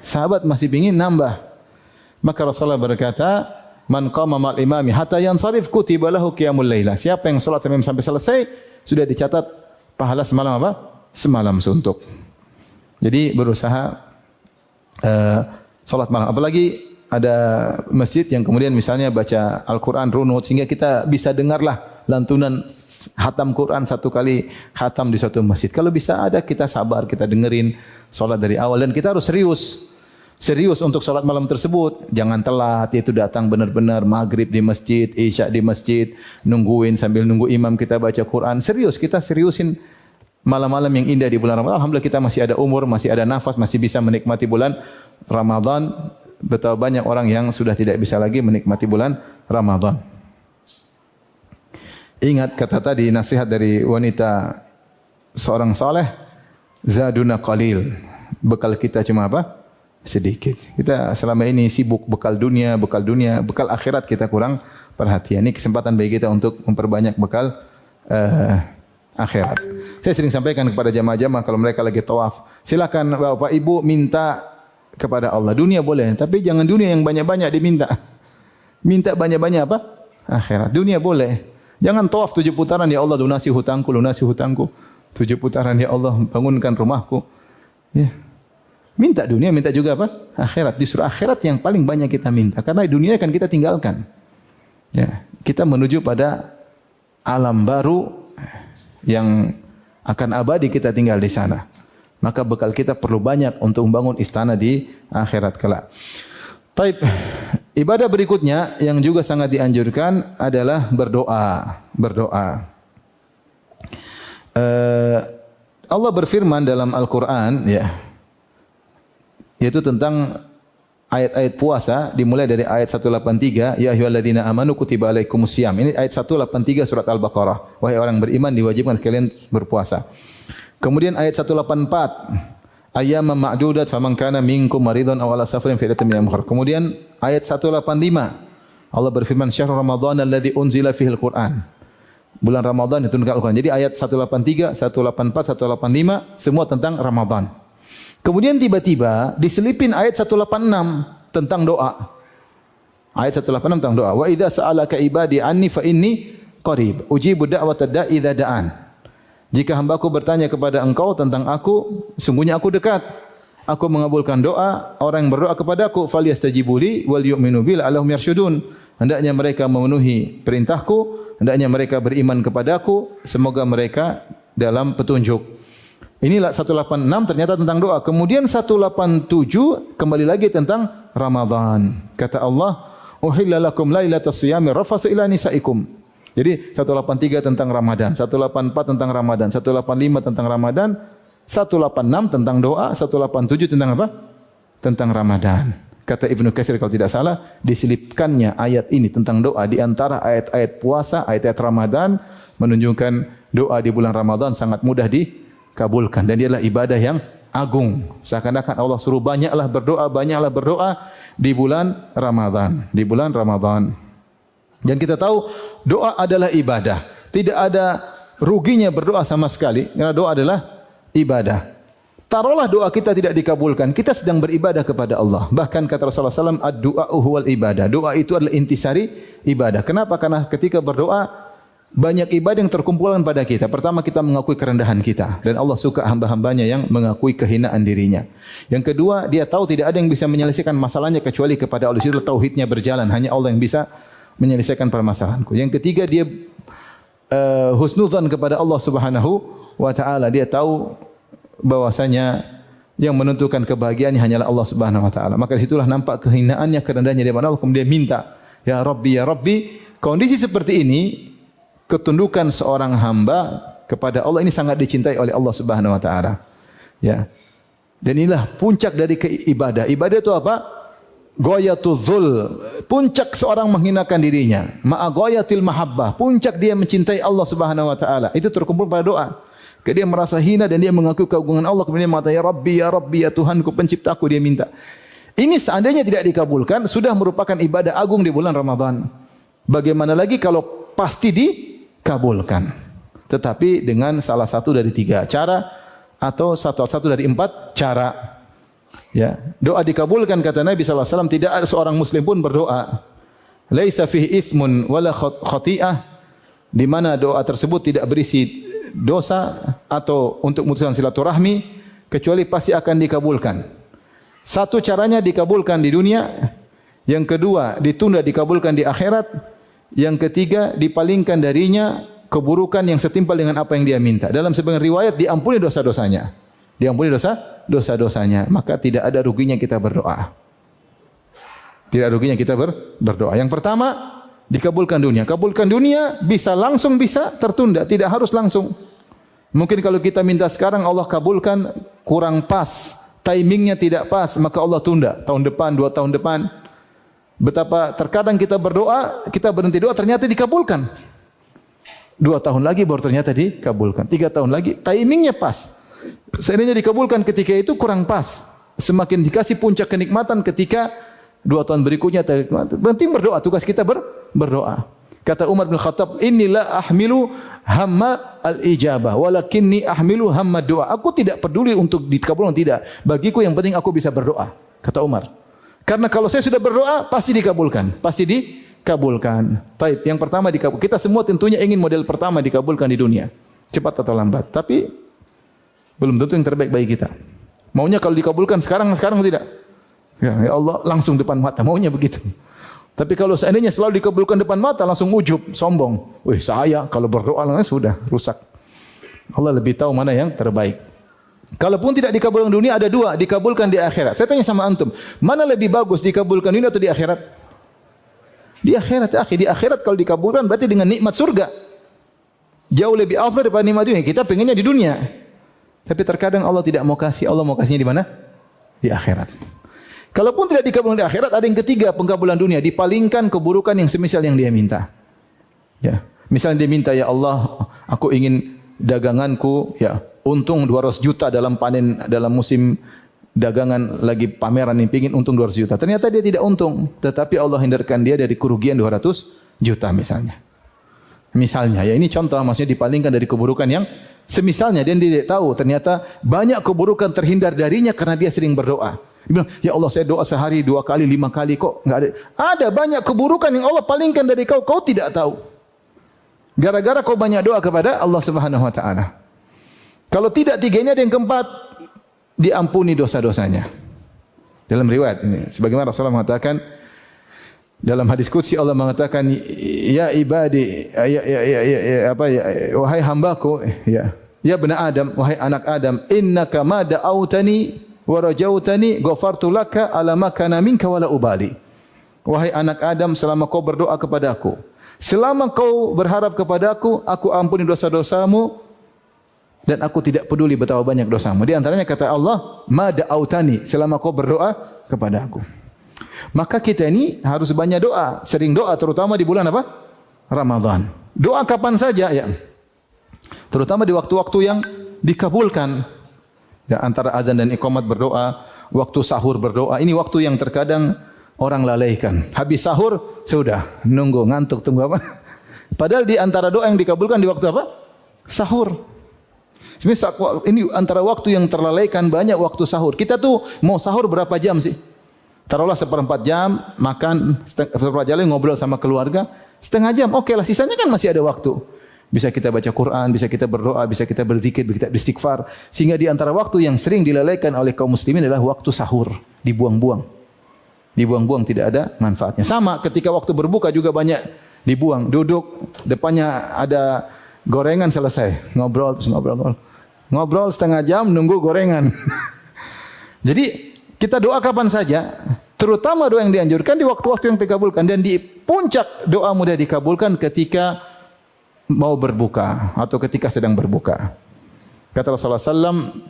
Sahabat masih ingin nambah. Maka Rasulullah berkata, "Man qama ma'al imami hatta yansarif kutiba lahu qiyamul lailah." Siapa yang salat sampai selesai, sudah dicatat pahala semalam apa? Semalam suntuk. Jadi berusaha salat malam. Apalagi ada masjid yang kemudian misalnya baca Al-Quran runut sehingga kita bisa dengarlah lantunan khatam Quran 1 kali khatam di suatu masjid. Kalau bisa ada, kita sabar, kita dengerin solat dari awal, dan kita harus serius untuk solat malam tersebut. Jangan telat, itu datang benar-benar maghrib di masjid, isya di masjid, nungguin sambil nunggu imam kita baca Quran. Serius, kita seriusin malam-malam yang indah di bulan Ramadan. Alhamdulillah kita masih ada umur, masih ada nafas, masih bisa menikmati bulan Ramadan. Betapa banyak orang yang sudah tidak bisa lagi menikmati bulan Ramadan. Ingat kata tadi, nasihat dari wanita seorang saleh, zaduna qalil. Bekal kita cuma apa? Sedikit. Kita selama ini sibuk bekal dunia, bekal akhirat kita kurang perhatian. Ini kesempatan bagi kita untuk memperbanyak bekal akhirat. Saya sering sampaikan kepada jamaah-jamaah kalau mereka lagi tawaf, silakan Bapak Ibu minta kepada Allah. Dunia boleh, tapi jangan dunia yang banyak-banyak diminta. Minta banyak-banyak apa? Akhirat. Dunia boleh. Jangan tawaf 7 putaran, ya Allah lunasi hutangku, lunasi hutangku. 7 putaran, ya Allah bangunkan rumahku. Ya. Minta dunia, minta juga apa? Akhirat. Justru akhirat yang paling banyak kita minta. Karena dunia akan kita tinggalkan. Ya. Kita menuju pada alam baru yang akan abadi, kita tinggal di sana. Maka bekal kita perlu banyak untuk membangun istana di akhirat kelak. Taib. Ibadah berikutnya yang juga sangat dianjurkan adalah berdoa. Allah berfirman dalam Al-Quran, ya, yaitu tentang ayat-ayat puasa, dimulai dari ayat 183, ya ayyuhalladzina amanu kutiba alaikumusiyam. Ini ayat 183 surat Al-Baqarah. Wahai orang beriman, diwajibkan kalian berpuasa. Kemudian ayat 184, ayyaman ma'dudat faman kana minkum maridun aw ala safarin fa iddatun min al-ukhra. Kemudian ayat 185, Allah berfirman, syahrul ramadhan alladzi unzila fihil Qur'an. Bulan Ramadan diturunkan Al-Quran. Jadi ayat 183, 184, 185 semua tentang Ramadan. Kemudian tiba-tiba diselipin ayat 186 tentang doa. Ayat 186 tentang doa. Wa idza sa'alaka ibadi anni fa inni qarib ujibu da'watad da'i idza da'an. Jika hambaku bertanya kepada engkau tentang aku, sungguhnya aku dekat. Aku mengabulkan doa orang yang berdoa kepadaku. Falyastajibu li wal yu'minu bi la'allahum yarshudun. Hendaknya mereka memenuhi perintahku, hendaknya mereka beriman kepadaku, semoga mereka dalam petunjuk. Inilah 186 ternyata tentang doa. Kemudian 187 kembali lagi tentang Ramadan. Kata Allah, "Uhilla lakum lailatas siyami rafathu ila nisaikum." Jadi 183 tentang Ramadan, 184 tentang Ramadan, 185 tentang Ramadan, 186 tentang doa, 187 tentang apa? Tentang Ramadan. Kata Ibnu Katsir kalau tidak salah, diselipkannya ayat ini tentang doa di antara ayat-ayat puasa, ayat-ayat Ramadan menunjukkan doa di bulan Ramadan sangat mudah dikabulkan dan dia adalah ibadah yang agung. Seakan-akan Allah suruh banyaklah berdoa di bulan Ramadan, di bulan Ramadan. Dan kita tahu doa adalah ibadah. Tidak ada ruginya berdoa sama sekali. Karena doa adalah ibadah. Taruhlah doa kita tidak dikabulkan, kita sedang beribadah kepada Allah. Bahkan kata Rasulullah SAW, ad-du'a'u huwal ibadah. Doa itu adalah intisari ibadah. Kenapa? Karena ketika berdoa, banyak ibadah yang terkumpulkan pada kita. Pertama, kita mengakui kerendahan kita. Dan Allah suka hamba-hambanya yang mengakui kehinaan dirinya. Yang kedua, dia tahu tidak ada yang bisa menyelesaikan masalahnya kecuali kepada Allah. Itu tauhidnya berjalan. Hanya Allah yang bisa menyelesaikan permasalahanku. Yang ketiga, dia husnudzan kepada Allah Subhanahu wa taala. Dia tahu bahwasanya yang menentukan kebahagiaannya hanyalah Allah Subhanahu wa taala. Maka disitulah nampak kehinaannya, kerendahannya di hadapan Allah. Kemudian minta, ya Rabbi, ya Rabbi. Kondisi seperti ini, ketundukan seorang hamba kepada Allah ini sangat dicintai oleh Allah Subhanahu wa taala. Ya. Dan inilah puncak dari ibadah. Ibadah itu apa? Ghayatul dzul, puncak seorang menghinakan dirinya. Ma'a ghayatil mahabbah, puncak dia mencintai Allah Subhanahu wa taala. Itu terkumpul pada doa. Dia merasa hina dan dia mengakui keagungan Allah, kemudian mengatakan ya Rabbi, ya Tuhanku, penciptaku, dia minta. Ini seandainya tidak dikabulkan sudah merupakan ibadah agung di bulan Ramadan. Bagaimana lagi kalau pasti dikabulkan? Tetapi dengan salah satu dari 3 cara atau satu dari 4 cara. Ya, doa dikabulkan kata Nabi sallallahu alaihi wasallam, tidak ada seorang muslim pun berdoa laisa fihi itsmun wala khati'ah, di mana doa tersebut tidak berisi dosa atau untuk memutuskan silaturahmi, kecuali pasti akan dikabulkan. Satu caranya dikabulkan di dunia, yang kedua ditunda dikabulkan di akhirat, Yang ketiga, dipalingkan darinya keburukan yang setimpal dengan apa yang dia minta. Dalam sebagian riwayat diampuni dosa-dosanya. Diampuni dosa-dosanya. Maka tidak ada ruginya kita berdoa. Tidak ada ruginya kita berdoa. Yang pertama, dikabulkan dunia. Kabulkan dunia bisa langsung, bisa tertunda, tidak harus langsung. Mungkin kalau kita minta sekarang Allah kabulkan kurang pas, timingnya tidak pas, maka Allah tunda tahun depan, 2 tahun depan. Betapa terkadang kita berdoa, kita berhenti doa ternyata dikabulkan. 2 tahun lagi baru ternyata dikabulkan. 3 tahun lagi timingnya pas. Seandainya dikabulkan ketika itu kurang pas. Semakin dikasih puncak kenikmatan ketika 2 tahun berikutnya berhenti berdoa. Tugas kita berdoa. Kata Umar bin Khattab, "Inni la ahmilu hamma al-ijabah, walakinni ahmilu hamma doa." Aku tidak peduli untuk dikabulkan tidak. Bagiku yang penting aku bisa berdoa, kata Umar. Karena kalau saya sudah berdoa pasti dikabulkan, pasti dikabulkan. Taib, yang pertama dikabulkan. Kita semua tentunya ingin model pertama dikabulkan di dunia, cepat atau lambat. Tapi belum tentu yang terbaik bagi kita. Maunya kalau dikabulkan sekarang tidak. Ya Allah langsung depan mata, maunya begitu. Tapi kalau seandainya selalu dikabulkan depan mata, langsung ujub, sombong. Wih, saya kalau berdoa langsung sudah rusak. Allah lebih tahu mana yang terbaik. Kalaupun tidak dikabulkan dunia, ada 2, dikabulkan di akhirat. Saya tanya sama antum, mana lebih bagus dikabulkan dunia atau di akhirat? Di akhirat, di akhirat kalau dikabulkan berarti dengan nikmat surga. Jauh lebih afdal daripada nikmat dunia. Kita pengennya di dunia. Tapi terkadang Allah tidak mau kasih, Allah mau kasihnya di mana? Di akhirat. Kalaupun tidak dikabulkan di akhirat, ada yang ketiga, pengkabulan dunia, dipalingkan keburukan yang semisal yang dia minta. Ya, misalnya dia minta, ya Allah, aku ingin daganganku ya untung 200 juta dalam panen, dalam musim dagangan lagi pameran ini, pingin untung 200 juta. Ternyata dia tidak untung, tetapi Allah hindarkan dia dari kerugian 200 juta misalnya. Misalnya, ya ini contoh, maksudnya dipalingkan dari keburukan yang semisalnya, dan dia tidak tahu ternyata banyak keburukan terhindar darinya karena dia sering berdoa. Dia bilang, ya Allah saya doa sehari 2 kali, 5 kali kok enggak ada. Ada banyak keburukan yang Allah palingkan dari kau, kau tidak tahu. Gara-gara kau banyak doa kepada Allah Subhanahu wa taala. Kalau tidak tiga ini ada yang keempat, diampuni dosa-dosanya. Dalam riwayat ini, sebagaimana Rasulullah mengatakan dalam hadis qudsi, Allah mengatakan, ya ibadi, wahai hambaku, ya bani Adam, wahai anak Adam, innaka ma da'autani wa rajautani ghafartu laka ala ma kana minka wala ubali. Wahai anak Adam, selama kau berdoa kepadaku, selama kau berharap kepadaku, aku ampuni dosa-dosamu dan aku tidak peduli betapa banyak dosamu. Di antaranya kata Allah, ma da'autani, selama kau berdoa kepadaku. Maka kita ini harus banyak doa, sering doa, terutama di bulan apa? Ramadan. Doa kapan saja ya. Terutama di waktu-waktu yang dikabulkan. Ya, antara azan dan iqamat berdoa, waktu sahur berdoa. Ini waktu yang terkadang orang lalaikan. Habis sahur sudah nunggu, ngantuk, tunggu apa? Padahal di antara doa yang dikabulkan di waktu apa? Sahur. Sebenarnya ini antara waktu yang terlalaikan, banyak waktu sahur. Kita tuh mau sahur berapa jam sih? Taruhlah 1/4 jam, makan 1/4 jam ngobrol sama keluarga, setengah jam, oke lah, sisanya kan masih ada waktu. Bisa kita baca Quran, bisa kita berdoa, bisa kita berzikir, bisa kita beristighfar. Sehingga di antara waktu yang sering dilalaikan oleh kaum muslimin adalah waktu sahur, dibuang-buang. Dibuang-buang, tidak ada manfaatnya. Sama ketika waktu berbuka juga banyak dibuang. Duduk, depannya ada gorengan, selesai. Ngobrol, terus ngobrol. Ngobrol setengah jam, nunggu gorengan. Jadi kita doa kapan saja, terutama doa yang dianjurkan di waktu-waktu yang dikabulkan. Dan di puncak doa mudah dikabulkan ketika mau berbuka atau ketika sedang berbuka. Kata Rasulullah SAW,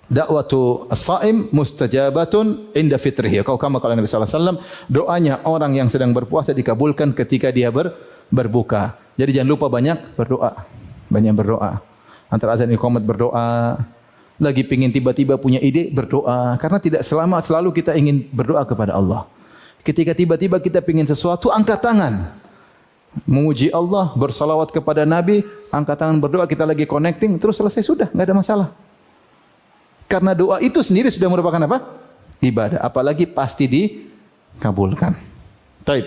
dakwatu as-saim mustajabatun inda fitrihi. Kau kama kalau Nabi SAW, doanya orang yang sedang berpuasa dikabulkan ketika dia berbuka. Jadi jangan lupa banyak berdoa. Banyak berdoa. Antara azan iqamat berdoa. Lagi pingin tiba-tiba punya ide, berdoa. Karena tidak selalu kita ingin berdoa kepada Allah. Ketika tiba-tiba kita pingin sesuatu, angkat tangan. Memuji Allah, bersalawat kepada Nabi, angkat tangan berdoa, kita lagi connecting, terus selesai sudah, enggak ada masalah. Karena doa itu sendiri sudah merupakan apa? Ibadah, apalagi pasti dikabulkan. Taib.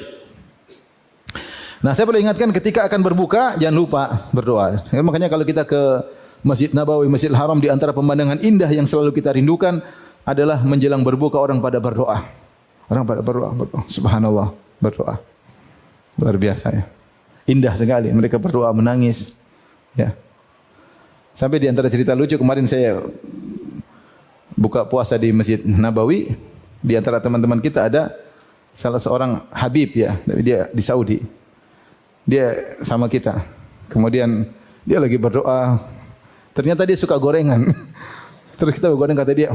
Nah, saya perlu ingatkan ketika akan berbuka, jangan lupa berdoa. Makanya kalau kita ke Masjid Nabawi, Masjidil Haram, di antara pemandangan indah yang selalu kita rindukan adalah menjelang berbuka orang pada berdoa. Orang pada berdoa. Subhanallah, berdoa. Luar biasa ya. Indah sekali. Mereka berdoa menangis. Ya. Sampai di antara cerita lucu kemarin saya buka puasa di Masjid Nabawi, di antara teman-teman kita ada salah seorang Habib ya, tapi dia di Saudi. Dia sama kita. Kemudian dia lagi berdoa. Ternyata dia suka gorengan. Terus kita goreng kata dia.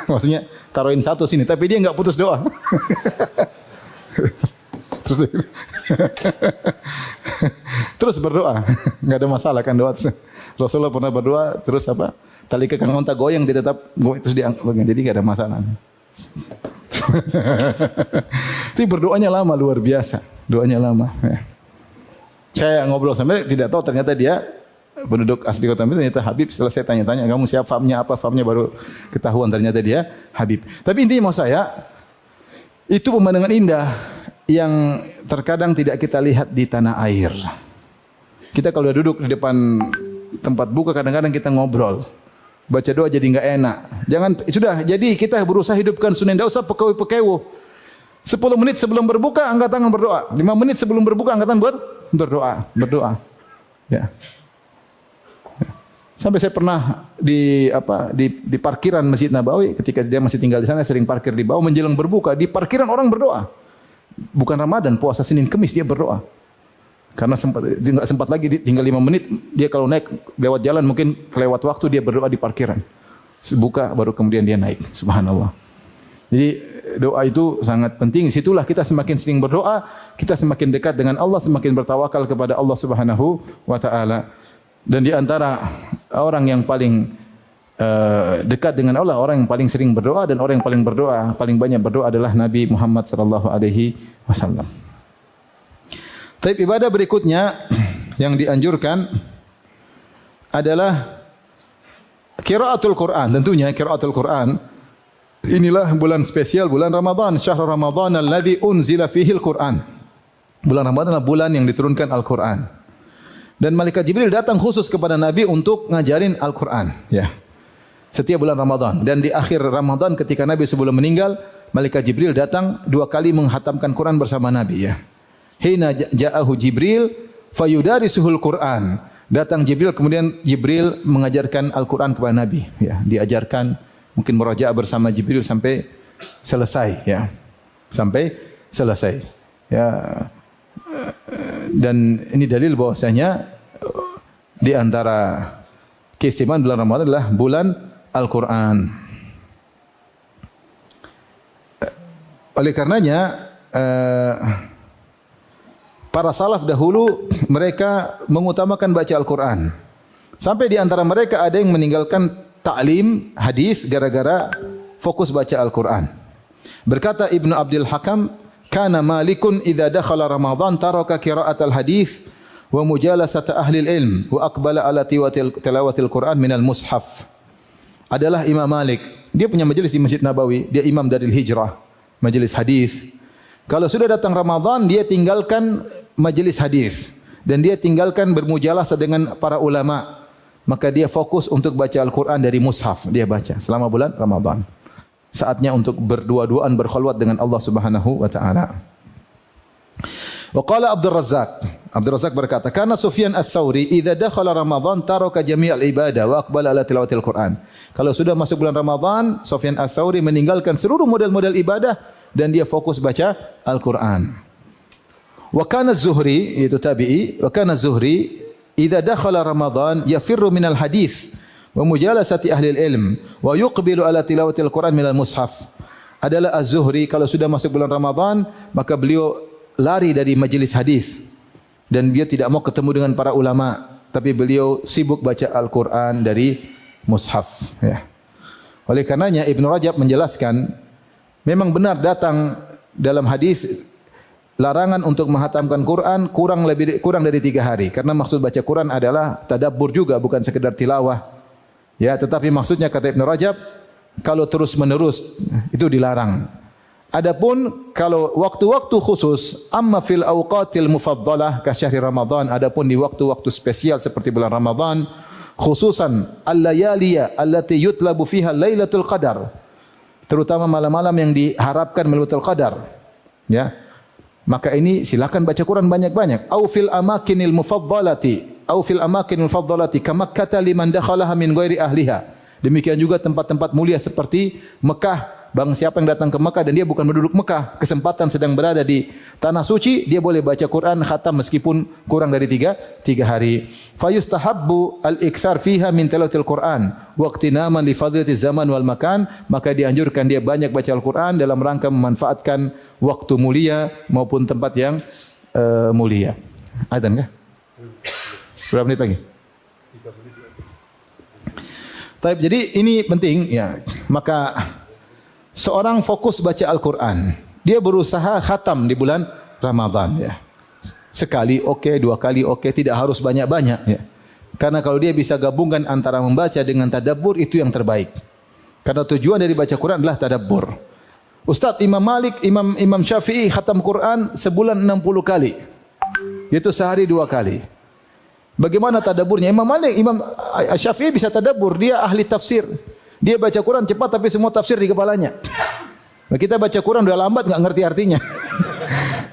Maksudnya taruhin satu sini, tapi dia enggak putus doa. Terus berdoa, enggak ada masalah kan doa. Rasulullah pernah berdoa terus apa? Tali kekang unta goyang dia tetap terus diangkat. Jadi enggak ada masalah. Tapi berdoanya lama luar biasa. Doanya lama. Ya. Saya ngobrol sampai tidak tahu ternyata dia penduduk asli kota Medan, ternyata Habib. Setelah saya tanya-tanya, kamu siapa, famnya apa, famnya baru ketahuan ternyata dia Habib. Tapi intinya mau saya, itu pemandangan indah yang terkadang tidak kita lihat di tanah air. Kita kalau duduk di depan tempat buka, kadang-kadang kita ngobrol. Baca doa jadi enggak enak. Jangan, sudah, jadi kita berusaha hidupkan sunnah, tidak usah pekewu-pekewu. 10 menit sebelum berbuka, angkat tangan berdoa. 5 menit sebelum berbuka, angkat tangan berdoa. Ya. Sampai saya pernah di parkiran Masjid Nabawi, ketika dia masih tinggal di sana, sering parkir di bawah, menjelang berbuka, di parkiran orang berdoa. Bukan Ramadan, puasa Senin Kemis dia berdoa. Karena dia enggak sempat lagi, tinggal 5 menit, dia kalau naik lewat jalan mungkin kelewat waktu, dia berdoa di parkiran. Buka baru kemudian dia naik. Subhanallah. Jadi doa itu sangat penting. Situlah kita semakin sering berdoa, kita semakin dekat dengan Allah, semakin bertawakal kepada Allah Subhanahu wa taala. Dan di antara orang yang paling dekat dengan Allah, orang yang paling sering berdoa, dan orang yang paling berdoa, paling banyak berdoa adalah Nabi Muhammad sallallahu alaihi wasallam. Tapi ibadah berikutnya yang dianjurkan adalah qiraatul Quran. Tentunya qiraatul Quran. Inilah bulan spesial, bulan Ramadan, syahrul Ramadan alladzi unzila fihi al-Quran. Bulan Ramadan adalah bulan yang diturunkan Al-Quran. Dan malaikat Jibril datang khusus kepada Nabi untuk ngajarin Al-Quran. Ya. Setiap bulan Ramadan. Dan di akhir Ramadan ketika Nabi sebelum meninggal, malaikat Jibril datang 2 kali menghatamkan Quran bersama Nabi. Ya. Hina ja'ahu Jibril fayudarisuhul Quran. Datang Jibril, kemudian Jibril mengajarkan Al-Quran kepada Nabi. Ya. Diajarkan, mungkin murajaah bersama Jibril sampai selesai. Ya. Sampai selesai. Ya. Dan ini dalil bahwasanya di antara keistimewaan bulan Ramadan adalah bulan Al-Quran. Oleh karenanya para salaf dahulu mereka mengutamakan baca Al-Quran. Sampai di antara mereka ada yang meninggalkan ta'lim hadis gara-gara fokus baca Al-Quran. Berkata Ibnu Abdul Hakam, kana Malikun idza dakhala Ramadan taraka qira'atal hadis wa mujalasata ahli ilm wa aqbala ala tilawatil Quran minal mushaf. Adalah Imam Malik. Dia punya majelis di Masjid Nabawi, dia imam dari hijrah, majelis hadis. Kalau sudah datang Ramadan, dia tinggalkan majelis hadis dan dia tinggalkan bermujalasah dengan para ulama. Maka dia fokus untuk baca Al-Quran dari mushaf, dia baca selama bulan Ramadan. Saatnya untuk berdua-duaan berkhulwat dengan Allah Subhanahu wa taala. Wa qala Abdul Razzaq berkata, "Kana Sufyan Ats-Tsauri idza dakhala Ramadan taraka jami'al ibadah wa aqbala ala tilawatil Quran." Kalau sudah masuk bulan Ramadan, Sufyan Ats-Tsauri meninggalkan seluruh model-model ibadah dan dia fokus baca Al-Quran. Wa kana Az-Zuhri, yaitu tabi'i, wa kana Az-Zuhri idza dakhala Ramadan yafirru minal hadits wa mujalasati ahli ilm wa yuqbilu ala tilawatil Quran minal mushaf. Adalah Az-Zuhri kalau sudah masuk bulan Ramadan, maka beliau lari dari majelis hadis dan dia tidak mau ketemu dengan para ulama, tapi beliau sibuk baca Al-Quran dari mushaf. Ya. Oleh karenanya Ibnu Rajab menjelaskan, memang benar datang dalam hadis larangan untuk menghatamkan Quran kurang dari 3 hari, karena maksud baca Quran adalah tadabbur juga, bukan sekedar tilawah. Ya, tetapi maksudnya kata Ibnu Rajab, kalau terus menerus itu dilarang. Adapun kalau waktu-waktu khusus, amma fil awqatil mufaddalah ka syahri Ramadan, adapun di waktu-waktu spesial seperti bulan Ramadan, khususan al-layaliya allati yutlabu fiha Lailatul Qadar, terutama malam-malam yang diharapkan Lailatul Qadar. Ya. maka ini silakan baca Quran banyak-banyak. Au fil amakinil mufaddalati, au fil amakinil mufaddalati kama kata liman dakhalaha min ghairi ahliha. Demikian juga tempat-tempat mulia seperti Mekah. Bang siapa yang datang ke Mekah dan dia bukan penduduk Mekah, kesempatan sedang berada di tanah suci, dia boleh baca Quran khatam meskipun kurang dari tiga hari. Fayustahabbu al-ikthar fiha min tilawatil Quran waqtinaman li fadilati zaman wal makan, maka dianjurkan dia banyak baca Al-Quran dalam rangka memanfaatkan waktu mulia maupun tempat yang mulia. Adzan kah? Berapa menit lagi? Taib, jadi ini penting ya. Maka seorang fokus baca Al-Quran. Dia berusaha khatam di bulan Ramadhan. Ya. Sekali oke, dua kali oke, tidak harus banyak-banyak. Ya. Karena kalau dia bisa gabungkan antara membaca dengan tadabbur, itu yang terbaik. Karena tujuan dari baca Quran adalah tadabbur. Ustaz Imam Malik, Imam Syafi'i khatam Quran sebulan 60 kali. Itu sehari 2 kali. Bagaimana tadabburnya? Imam Malik, Imam Syafi'i bisa tadabbur. Dia ahli tafsir. Dia baca Quran cepat tapi semua tafsir di kepalanya. Nah, kita baca Quran udah lambat enggak ngerti artinya.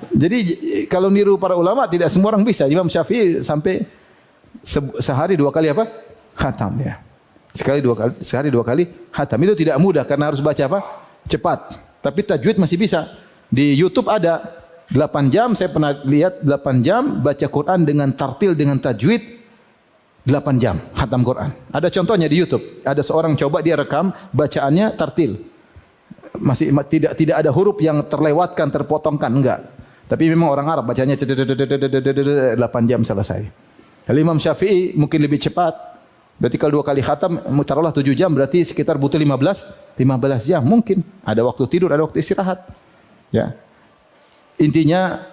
Jadi kalau niru para ulama tidak semua orang bisa. Imam Syafi'i sampai sehari 2 kali apa? Khatam ya. Sehari dua kali khatam. Itu tidak mudah karena harus baca apa? Cepat. Tapi tajwid masih bisa. Di YouTube ada 8 jam saya pernah lihat 8 jam baca Quran dengan tartil dengan tajwid. 8 jam khatam Quran. Ada contohnya di YouTube. Ada seorang coba dia rekam bacaannya tartil. Masih tidak ada huruf yang terlewatkan, terpotongkan, enggak. Tapi memang orang Arab bacanya 8 jam selesai. Kalau Imam Syafi'i mungkin lebih cepat. Berarti kalau 2 kali khatam taruhlah 7 jam berarti sekitar butuh 15 jam mungkin. Ada waktu tidur, ada waktu istirahat. Ya. Intinya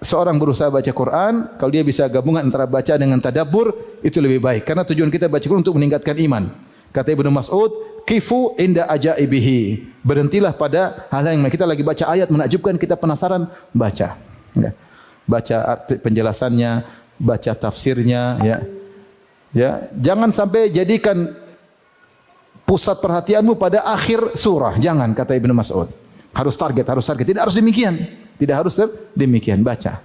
seorang berusaha baca Quran, kalau dia bisa gabungan antara baca dengan tadabbur, itu lebih baik. Karena tujuan kita baca Quran untuk meningkatkan iman. Kata Ibnu Mas'ud, kifu inda ajaibihi. Berhentilah pada hal yang kita lagi baca ayat menakjubkan, kita penasaran, baca. Ya. Baca arti penjelasannya, baca tafsirnya. Ya. Ya. Jangan sampai jadikan pusat perhatianmu pada akhir surah. Jangan, kata Ibnu Mas'ud. Harus target. Tidak harus demikian. Tidak harus demikian, baca.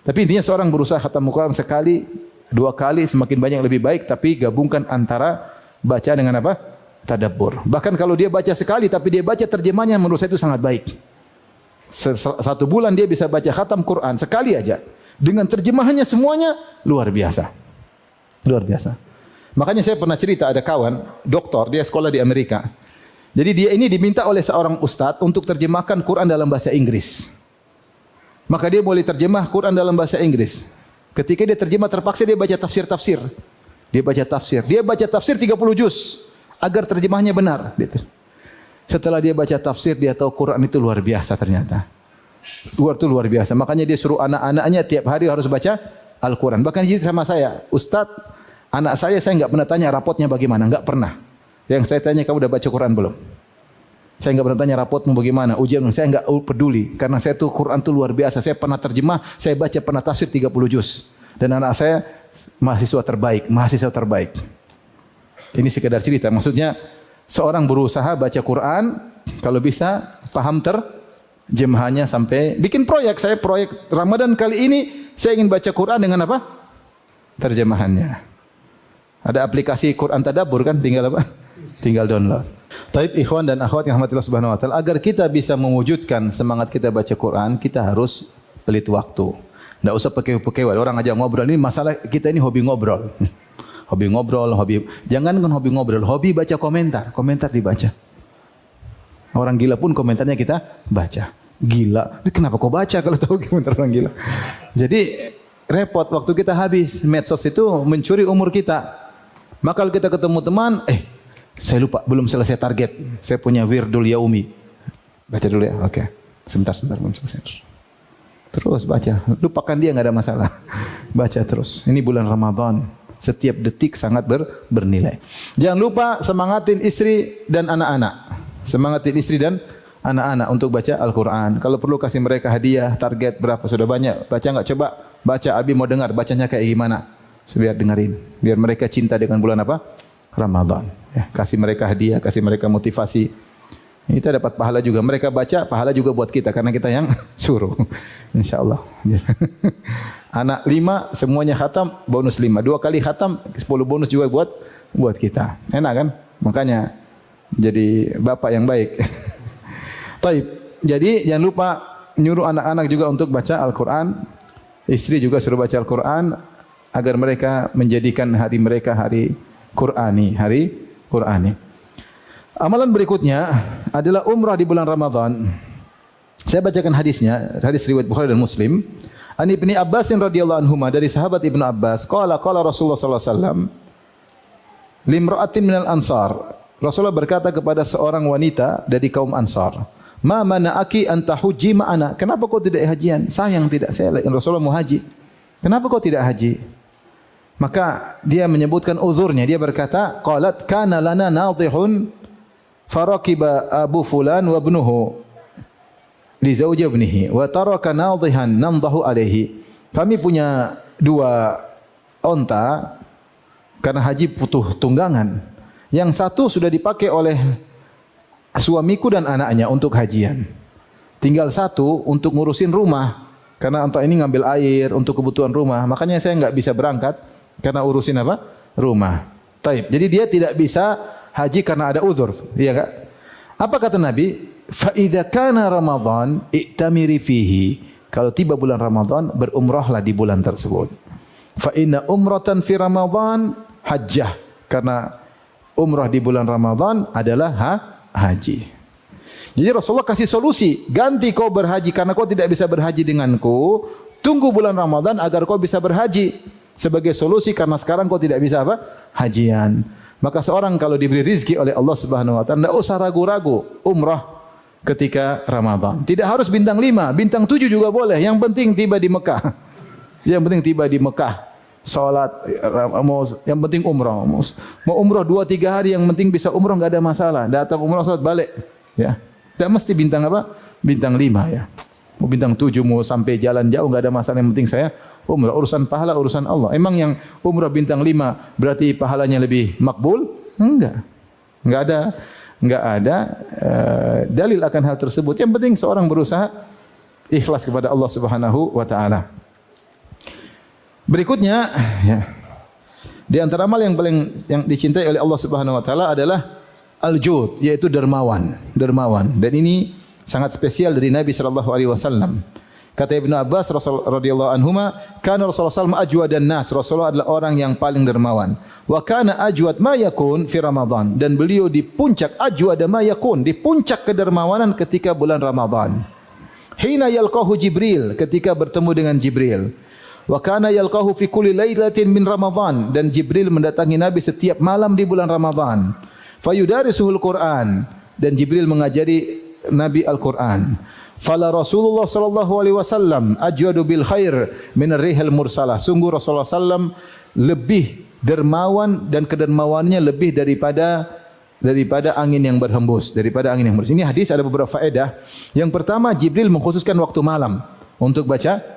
Tapi intinya seorang berusaha khatam Quran sekali, 2 kali, semakin banyak lebih baik. Tapi gabungkan antara baca dengan apa? Tadabbur. Bahkan kalau dia baca sekali, tapi dia baca terjemahnya, menurut saya itu sangat baik. 1 bulan dia bisa baca khatam Quran sekali aja. Dengan terjemahannya semuanya, luar biasa. Luar biasa. Makanya saya pernah cerita, ada kawan, doktor, dia sekolah di Amerika. Jadi dia ini diminta oleh seorang ustaz untuk terjemahkan Quran dalam bahasa Inggris. Maka dia boleh terjemah Quran dalam bahasa Inggris. Ketika dia terjemah terpaksa dia baca tafsir. Dia baca tafsir 30 juz agar terjemahnya benar. Setelah dia baca tafsir, dia tahu Quran itu luar biasa ternyata. Luar biasa. Makanya dia suruh anak-anaknya tiap hari harus baca Al-Quran. Bahkan dia sama saya, Ustaz, anak saya enggak pernah tanya rapotnya bagaimana, enggak pernah. Yang saya tanya, kamu udah baca Quran belum? Saya enggak pernah tanya rapotmu bagaimana, ujian, saya enggak peduli. Karena saya tuh Quran itu luar biasa. Saya pernah terjemah, saya baca pernah tafsir 30 juz. Dan anak saya mahasiswa terbaik. Ini sekedar cerita. Maksudnya seorang berusaha baca Quran, kalau bisa paham terjemahannya sampai bikin proyek. Saya proyek Ramadan kali ini, saya ingin baca Quran dengan apa? Terjemahannya. Ada aplikasi Quran Tadabbur kan, tinggal apa? Tinggal download. Taib ikhwan dan akhwat yang rahmatillah subhanahu wa ta'ala, agar kita bisa mewujudkan semangat kita baca Quran, kita harus pelit waktu. Tidak usah pakai orang aja ngobrol. Ini masalah kita ini hobi ngobrol. Jangan hobi ngobrol, hobi baca komentar dibaca. Orang gila pun komentarnya kita baca. Gila, kenapa kau baca kalau tahu komentar orang gila? Jadi repot, waktu kita habis. Medsos itu mencuri umur kita. Maka kalau kita ketemu teman, saya lupa, belum selesai target. Saya punya wirdul yaumi. Baca dulu ya, oke. Sebentar, belum selesai. Terus baca, lupakan dia, enggak ada masalah. Baca terus. Ini bulan Ramadan. Setiap detik sangat bernilai. Jangan lupa semangatin istri dan anak-anak. Semangatin istri dan anak-anak untuk baca Al-Quran. Kalau perlu kasih mereka hadiah, target berapa, sudah banyak. Baca enggak? Coba baca, Abi mau dengar, bacanya kayak gimana? Biar dengerin. Biar mereka cinta dengan bulan apa? Ramadan. Ya, kasih mereka hadiah, kasih mereka motivasi. Kita dapat pahala juga. Mereka baca, pahala juga buat kita karena kita yang suruh. Insyaallah. Anak 5 semuanya khatam, bonus 5. 2 kali khatam, 10 bonus juga buat kita. Enak kan? Makanya jadi bapak yang baik. Taib. Jadi jangan lupa nyuruh anak-anak juga untuk baca Al-Qur'an. Istri juga suruh baca Al-Qur'an agar mereka menjadikan hari mereka hari Qur'ani. Amalan berikutnya adalah umrah di bulan Ramadan. Saya bacakan hadisnya, hadis riwayat Bukhari dan Muslim. An Ibnu Abbas radhiyallahu anhuma, dari sahabat Ibnu Abbas, qala Rasulullah sallallahu alaihi wasallam limra'atin minal ansar. Rasulullah berkata kepada seorang wanita dari kaum Ansar, "Ma mana'aki an tahujji ma'ana?" Kenapa kau tidak hajian? Sayang tidak, saya Rasulullah mau haji. Kenapa kau tidak haji? Maka dia menyebutkan uzurnya. Dia berkata, qalat kana lana nadhihun farakiba abu fulan wa ibnuhu li zawji ibnihi wa taraka nadhihan namdahu alaihi. Kami punya 2 onta karena haji butuh tunggangan. Yang satu sudah dipakai oleh suamiku dan anaknya untuk hajian. Tinggal satu untuk ngurusin rumah. Karena onta ini ngambil air untuk kebutuhan rumah. Makanya saya enggak bisa berangkat karena urusin apa? Rumah. Taib. Jadi dia tidak bisa haji karena ada uzur, iya enggak? Apa kata Nabi? Fa idza kana Ramadan i'tamiri fihi. Kalau tiba bulan Ramadan, berumrahlah di bulan tersebut. Fa inna umratan fi Ramadan hajjah. Karena umrah di bulan Ramadan adalah haji. Jadi Rasulullah kasih solusi, ganti kau berhaji karena kau tidak bisa berhaji denganku, tunggu bulan Ramadan agar kau bisa berhaji. Sebagai solusi karena sekarang kau tidak bisa apa? Hajian. Maka seorang kalau diberi rezeki oleh Allah Subhanahu wa taala, tidak usah ragu-ragu umrah ketika Ramadan. Tidak harus bintang 5, bintang 7 juga boleh. Yang penting tiba di Mekah. Yang penting tiba di Mekah. Salat, yang penting umrah. Mau umrah 2-3 hari, yang penting bisa umrah, enggak ada masalah. Datang umrah salat balik, ya. Tidak mesti bintang apa? Bintang 5 ya. Mau bintang 7 mau sampai jalan jauh enggak ada masalah, yang penting saya umrah. Urusan pahala urusan Allah. Emang yang umrah bintang 5 berarti pahalanya lebih makbul? Enggak. Enggak ada dalil akan hal tersebut. Yang penting seorang berusaha ikhlas kepada Allah Subhanahu wa taala. Berikutnya, ya, di antara amal yang paling yang dicintai oleh Allah Subhanahu wa taala adalah al-jud, yaitu dermawan. Dan ini sangat spesial dari Nabi sallallahu alaihi wasallam. Kata Ibnu Abbas radhiyallahu anhuma, kana Rasulullah sallallahu alaihi wasallam ajwadan nas. Rasulullah adalah orang yang paling dermawan. Wa kana ajwad ma yakun fi Ramadan, dan beliau di puncak ajwad ma yakun, di puncak kedermawanan ketika bulan Ramadan. Hina yalqahu Jibril, ketika bertemu dengan Jibril. Wa kana yalqahu fi kulli lailatin min Ramadan, dan Jibril mendatangi Nabi setiap malam di bulan Ramadan. Fayudarisuhul Quran, dan Jibril mengajari Nabi Al-Quran. Fala Rasulullah sallallahu alaihi wasallam ajwadu bil khair min ar-rihil mursalah. Sungguh Rasulullah sallam lebih dermawan, dan kedermawannya lebih daripada angin yang berhembus, Ini hadis ada beberapa faedah. Yang pertama, Jibril mengkhususkan waktu malam untuk baca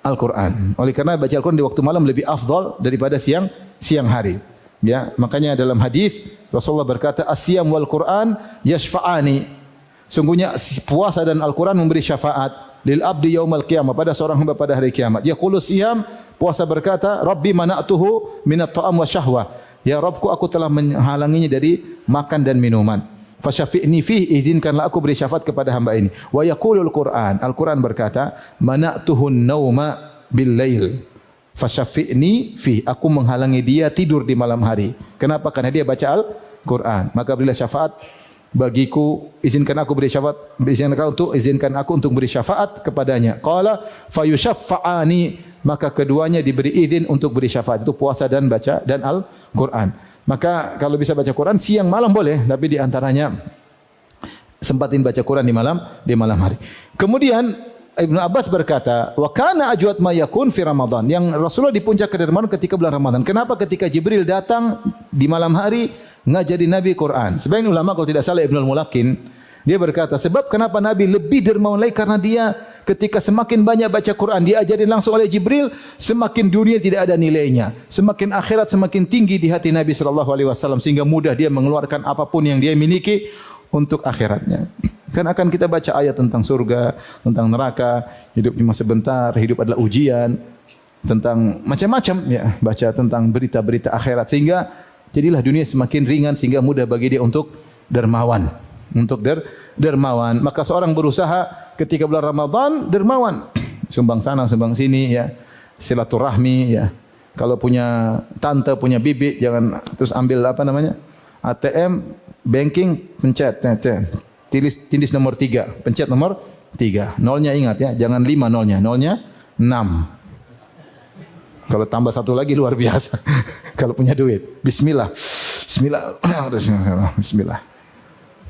Al-Quran. Oleh karena baca Al-Quran di waktu malam lebih afdal daripada siang hari. Ya, makanya dalam hadis Rasulullah berkata, "As-siyam wal Quran yashfa'ani." Sungguhnya puasa dan Al-Quran memberi syafaat lil abdi yaumal qiyamah, pada seorang hamba pada hari kiamat. Yaqulu siyam, puasa berkata, "Rabbi mana'tuhu minat ta'am wa syahwah." Ya Rabbku, aku telah menghalanginya dari makan dan minuman. Fasyafi'ni fihi, izinkanlah aku beri syafaat kepada hamba ini. Wa yaqulul Qur'an, Al-Quran berkata, "Mana'tuhun nauma bil lail." Fasyafi'ni fihi, aku menghalangi dia tidur di malam hari. Kenapa? Karena dia baca Al-Quran. Maka berilah syafaat bagiku, izinkan aku untuk beri syafaat kepadanya. Qala fayushaffa'ani, maka keduanya diberi izin untuk beri syafaat. Itu puasa dan baca dan Al-Quran. Maka kalau bisa baca Quran siang malam boleh, tapi di antaranya sempatin baca Quran di malam hari. Kemudian Ibnu Abbas berkata, "Wa kana ajwad ma yakun fi Ramadan." Yang Rasulullah di puncak kedermawanan ketika bulan Ramadan. Kenapa? Ketika Jibril datang di malam hari ngajari Nabi Quran. Sebagian ulama, kalau tidak salah Ibnu Al-Mulakin, dia berkata, sebab kenapa Nabi lebih dermawan lagi karena dia ketika semakin banyak baca Quran, diajarin langsung oleh Jibril, semakin dunia tidak ada nilainya, semakin akhirat semakin tinggi di hati Nabi sallallahu alaihi wasallam, sehingga mudah dia mengeluarkan apapun yang dia miliki untuk akhiratnya. Kan akan kita baca ayat tentang surga, tentang neraka, hidup cuma sebentar, hidup adalah ujian, tentang macam-macam ya, baca tentang berita-berita akhirat sehingga jadilah dunia semakin ringan sehingga mudah bagi dia untuk dermawan, dermawan. Maka seorang berusaha ketika bulan Ramadan dermawan, sumbang sana, sumbang sini ya, silaturahmi ya. Kalau punya tante, punya bibi, jangan terus ambil apa namanya? ATM, banking, pencet. Tindis nomor 3, pencet nomor 3. Nolnya ingat ya, jangan 5 nolnya. Nolnya 6. Kalau tambah satu lagi luar biasa. Kalau punya duit. Bismillah. Bismillah. Bismillah.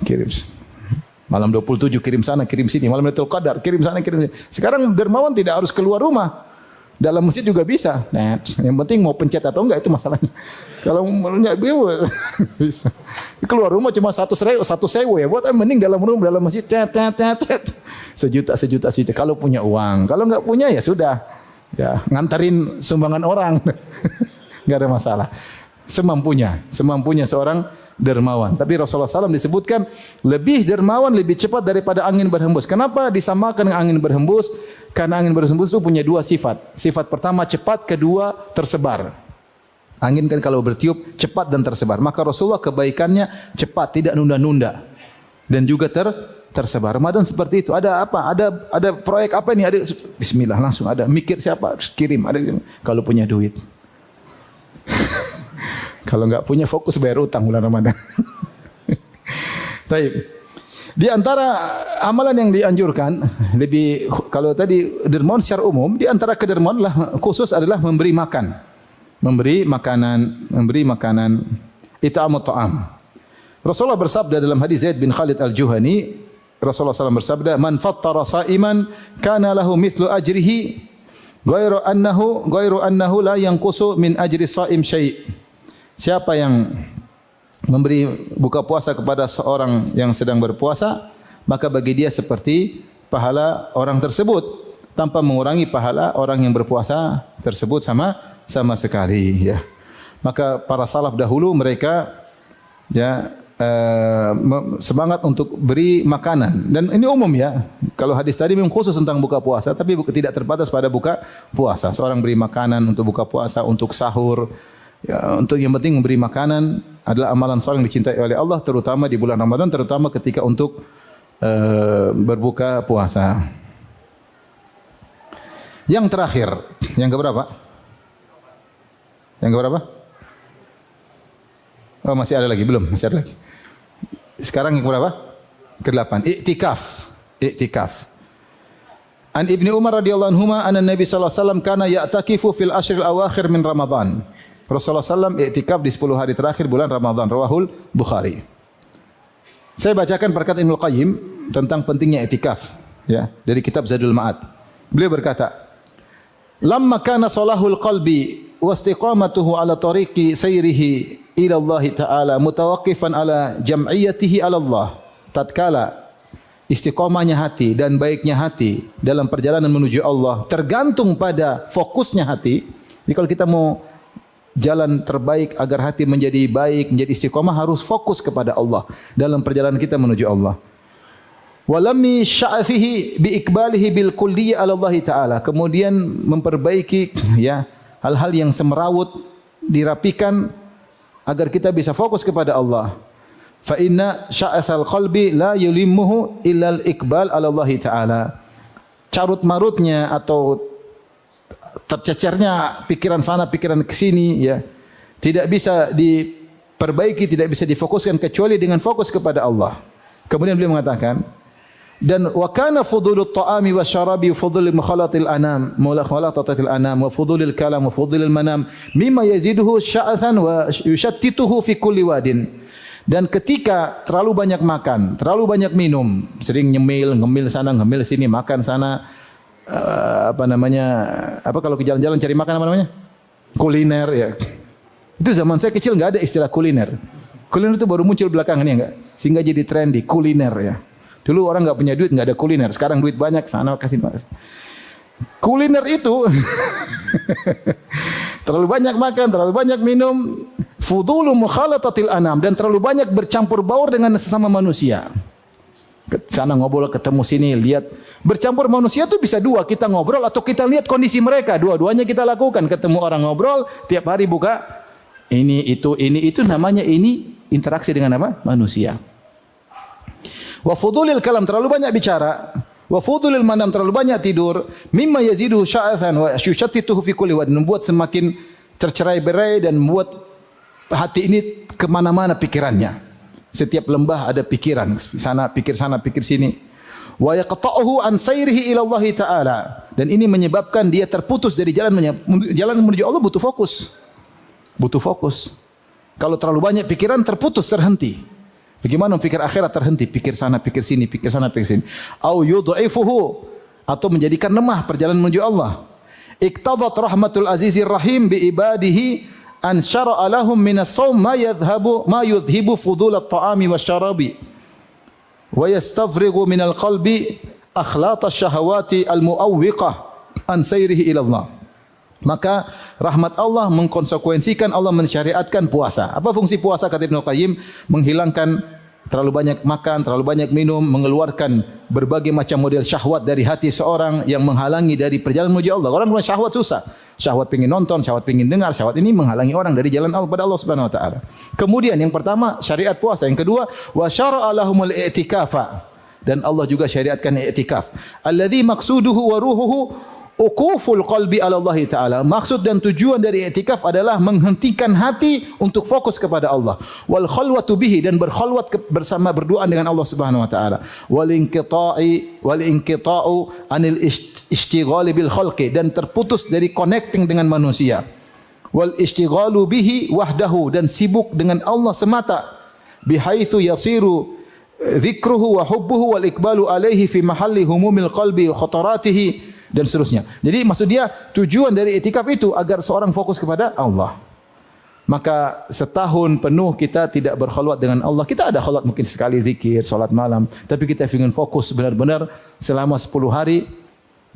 Kirim. Malam 27 kirim sana, kirim sini. Malam Lailatul Qadar, kirim sana, kirim sini. Sekarang dermawan tidak harus keluar rumah. Dalam masjid juga bisa. Nah, yang penting mau pencet atau enggak itu masalahnya. Kalau enggak bisa. Keluar rumah cuma satu sewu ya. Buat mending dalam rumah, dalam masjid sejuta. Kalau punya uang, kalau enggak punya ya sudah. Ya, nganterin sumbangan orang. Enggak ada masalah. Semampunya seorang dermawan. Tapi Rasulullah SAW disebutkan lebih dermawan, lebih cepat daripada angin berhembus. Kenapa disamakan dengan angin berhembus? Karena angin berhembus itu punya dua sifat. Sifat pertama cepat, kedua tersebar. Angin kan kalau bertiup cepat dan tersebar. Maka Rasulullah kebaikannya cepat, tidak nunda-nunda. Dan juga tersebar. Ramadan seperti itu. Ada apa? Ada proyek apa ini? Ada bismillah langsung ada. Mikir siapa? Kirim. Ada kalau punya duit. Kalau enggak punya fokus bayar utang bulan Ramadan. Baik. Di antara amalan yang dianjurkan lebih kalau tadi dermawan secara umum, di antara kedermawan khusus adalah memberi makan. Memberi makanan it'amut ta'am. Rasulullah bersabda dalam hadis Zaid bin Khalid Al-Juhani, Rasulullah SAW bersabda, "Man fattara sha'iman kana lahu mithlu ajrihi ghairu annahu la yanqusu min ajri sha'im syai'." Siapa yang memberi buka puasa kepada seorang yang sedang berpuasa, maka bagi dia seperti pahala orang tersebut tanpa mengurangi pahala orang yang berpuasa tersebut sama sekali ya. Maka para salaf dahulu mereka ya semangat untuk beri makanan dan ini umum ya. Kalau hadis tadi memang khusus tentang buka puasa tapi tidak terbatas pada buka puasa. Seorang beri makanan untuk buka puasa, untuk sahur. Ya, untuk yang penting memberi makanan adalah amalan seorang yang dicintai oleh Allah terutama di bulan Ramadan, terutama ketika untuk berbuka puasa. Yang terakhir, yang keberapa? Yang keberapa? Oh, masih ada lagi, belum? Masih ada lagi. Sekarang yang keberapa? Ke-8. Iktikaf. An Ibnu Umar radhiyallahu anhuma anna Nabi sallallahu alaihi wasallam kana ya'takifu fil ashril awakhir min Ramadan. Rasulullah SAW iktikaf di 10 hari terakhir bulan Ramadan. Rawahul Bukhari. Saya bacakan perkataan Ibnu Qayyim tentang pentingnya iktikaf ya, dari kitab Zadul Ma'ad. Beliau berkata, "Lamma kana salahul qalbi wa istiqamatuhu ala tariqi sayrihi ila Allah Ta'ala mutawaqqifan ala jam'iyatihi ala Allah." Tatkala istiqamahnya hati dan baiknya hati dalam perjalanan menuju Allah tergantung pada fokusnya hati. Jadi kalau kita mau jalan terbaik agar hati menjadi baik, menjadi istiqamah harus fokus kepada Allah dalam perjalanan kita menuju Allah. Walammi sya'athihi bi ikbalihi bil kulliyya ala Allah Ta'ala. Kemudian memperbaiki ya hal-hal yang semerawut dirapikan agar kita bisa fokus kepada Allah. Fa inna sya'athal qalbi la yulimmuhu illa al ikbal ala Allah Ta'ala. Carut marutnya atau tercecernya pikiran sana pikiran ke sini ya tidak bisa diperbaiki, tidak bisa difokuskan kecuali dengan fokus kepada Allah. Kemudian beliau mengatakan dan wa kana fudhulut ta'ami wasyarabi fudhul mukhalatil anam mulakhalatil anam wa fudhulil kalam wa fudhulil manam mimma yaziduhu sya'athan wa yushattituhu fi kulli wadin. Dan ketika terlalu banyak makan, terlalu banyak minum, sering ngemil sana, ngemil sini, makan sana, kalau ke jalan-jalan cari makan apa namanya? Kuliner ya. Itu zaman saya kecil enggak ada istilah kuliner. Kuliner itu baru muncul belakangan ya enggak? Sehingga jadi trendy kuliner ya. Dulu orang enggak punya duit enggak ada kuliner, sekarang duit banyak sana kasih. Kuliner itu Terlalu banyak makan, terlalu banyak minum, fudulu mukhalatatil anam, dan terlalu banyak bercampur baur dengan sesama manusia. Ke sana ngobrol, ketemu sini, lihat. Bercampur manusia itu bisa dua, kita ngobrol atau kita lihat kondisi mereka. Dua-duanya kita lakukan. Ketemu orang ngobrol, tiap hari buka ini itu namanya ini interaksi dengan apa? Manusia. Wa fudulil kalam, terlalu banyak bicara. Wa fudulil manam, terlalu banyak tidur. Mimma yaziduhu sya'athan wa yushattituhu fi kulli wadin, membuat semakin tercerai-berai dan membuat hati ini kemana-mana pikirannya. Setiap lembah ada pikiran, sana pikir sini. Wa yaqta'uhu an sayrihi ila Allah Ta'ala, dan ini menyebabkan dia terputus dari jalan menuju Allah. Butuh fokus. Kalau terlalu banyak pikiran, terputus, terhenti. Bagaimana pikir akhirat? Terhenti, pikir sana, pikir sini, pikir sana, pikir sini. Au yudha'ifuhu, atau menjadikan lemah perjalanan menuju Allah. Iqtadat rahmatul azizir rahim bi ibadihi an syara'a lahum minas shaum ma yudhibu fudul at-ta'ami wasyarabi wa yastafrighu minal qalbi akhlata syahawati al-mu'awwiqah an sayrihi ila Allah. Maka rahmat Allah mengkonsekuensikan, Allah mensyariatkan puasa. Apa fungsi puasa kata Ibnu Qayyim? Menghilangkan terlalu banyak makan, terlalu banyak minum, mengeluarkan berbagai macam model syahwat dari hati seorang yang menghalangi dari perjalanan menuju Allah. Orang punya syahwat susah. Syahwat pengin nonton, syahwat pengin dengar, syahwat ini menghalangi orang dari jalan Allah pada Allah Subhanahu wa taala. Kemudian yang pertama syariat puasa, yang kedua wa syara'a lahumul i'tikafa, dan Allah juga syariatkan i'tikaf. Alladzi maqsuduhu wa ruhuhu uquful qalbi ala Allah taala. Maksud dan tujuan dari i'tikaf adalah menghentikan hati untuk fokus kepada Allah. Wal khalwatu bihi, dan berkhalwat bersama berduaan dengan Allah Subhanahu wa taala. Wal inqita'u anil ishtighali bil khalqi, dan terputus dari connecting dengan manusia. Wal ishtighalu bihi wahdahu, dan sibuk dengan Allah semata. Bihaitsu yasiru dzikruhu wa hubbuhu wal iqbalu alaihi fi mahalli humumil qalbi wa khataratihi, dan seterusnya. Jadi maksud dia, tujuan dari i'tikaf itu agar seorang fokus kepada Allah. Maka setahun penuh kita tidak berkhalwat dengan Allah. Kita ada khalwat mungkin sekali zikir, salat malam, tapi kita ingin fokus benar-benar selama 10 hari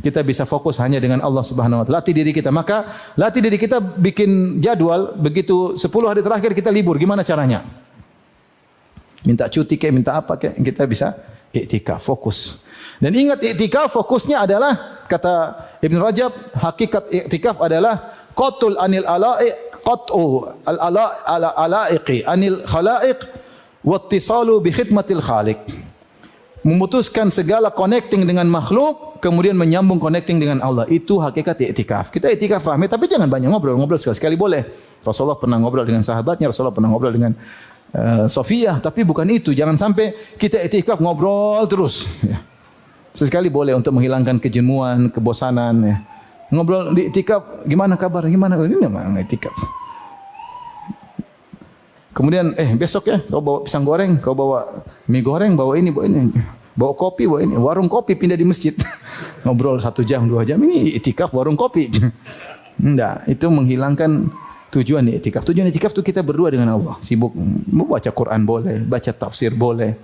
kita bisa fokus hanya dengan Allah Subhanahu wa taala. Latih diri kita. Maka latih diri kita, bikin jadwal, begitu 10 hari terakhir kita libur, gimana caranya? Minta cuti kayak minta apa kayak, kita bisa i'tikaf, fokus. Dan ingat, i'tikaf fokusnya adalah, kata Ibn Rajab, hakikat i'tikaf adalah qatul anil ala'iq, qat'u al-ala'iqi anil khalaiq wa ittisalu bi khidmatil khaliq. Memutuskan segala connecting dengan makhluk, kemudian menyambung connecting dengan Allah. Itu hakikat i'tikaf. Kita i'tikaf ramai, tapi jangan banyak ngobrol sekali-sekali boleh. Rasulullah pernah ngobrol dengan sahabatnya, Rasulullah pernah ngobrol dengan Sofiyah, tapi bukan itu. Jangan sampai kita i'tikaf ngobrol terus. Ya. Sesekali boleh untuk menghilangkan kejenuhan, kebosanan. Ya. Ngobrol di i'tikaf, gimana kabar? Gimana? Ini memang i'tikaf. Kemudian, besok ya, kau bawa pisang goreng, kau bawa mie goreng, bawa ini. Bawa kopi, bawa ini. Warung kopi pindah di masjid. Ngobrol 1 jam, 2 jam. Ini i'tikaf warung kopi. Enggak, itu menghilangkan tujuan i'tikaf. Tujuan i'tikaf itu kita berdua dengan Allah. Sibuk membaca Quran boleh, baca tafsir boleh.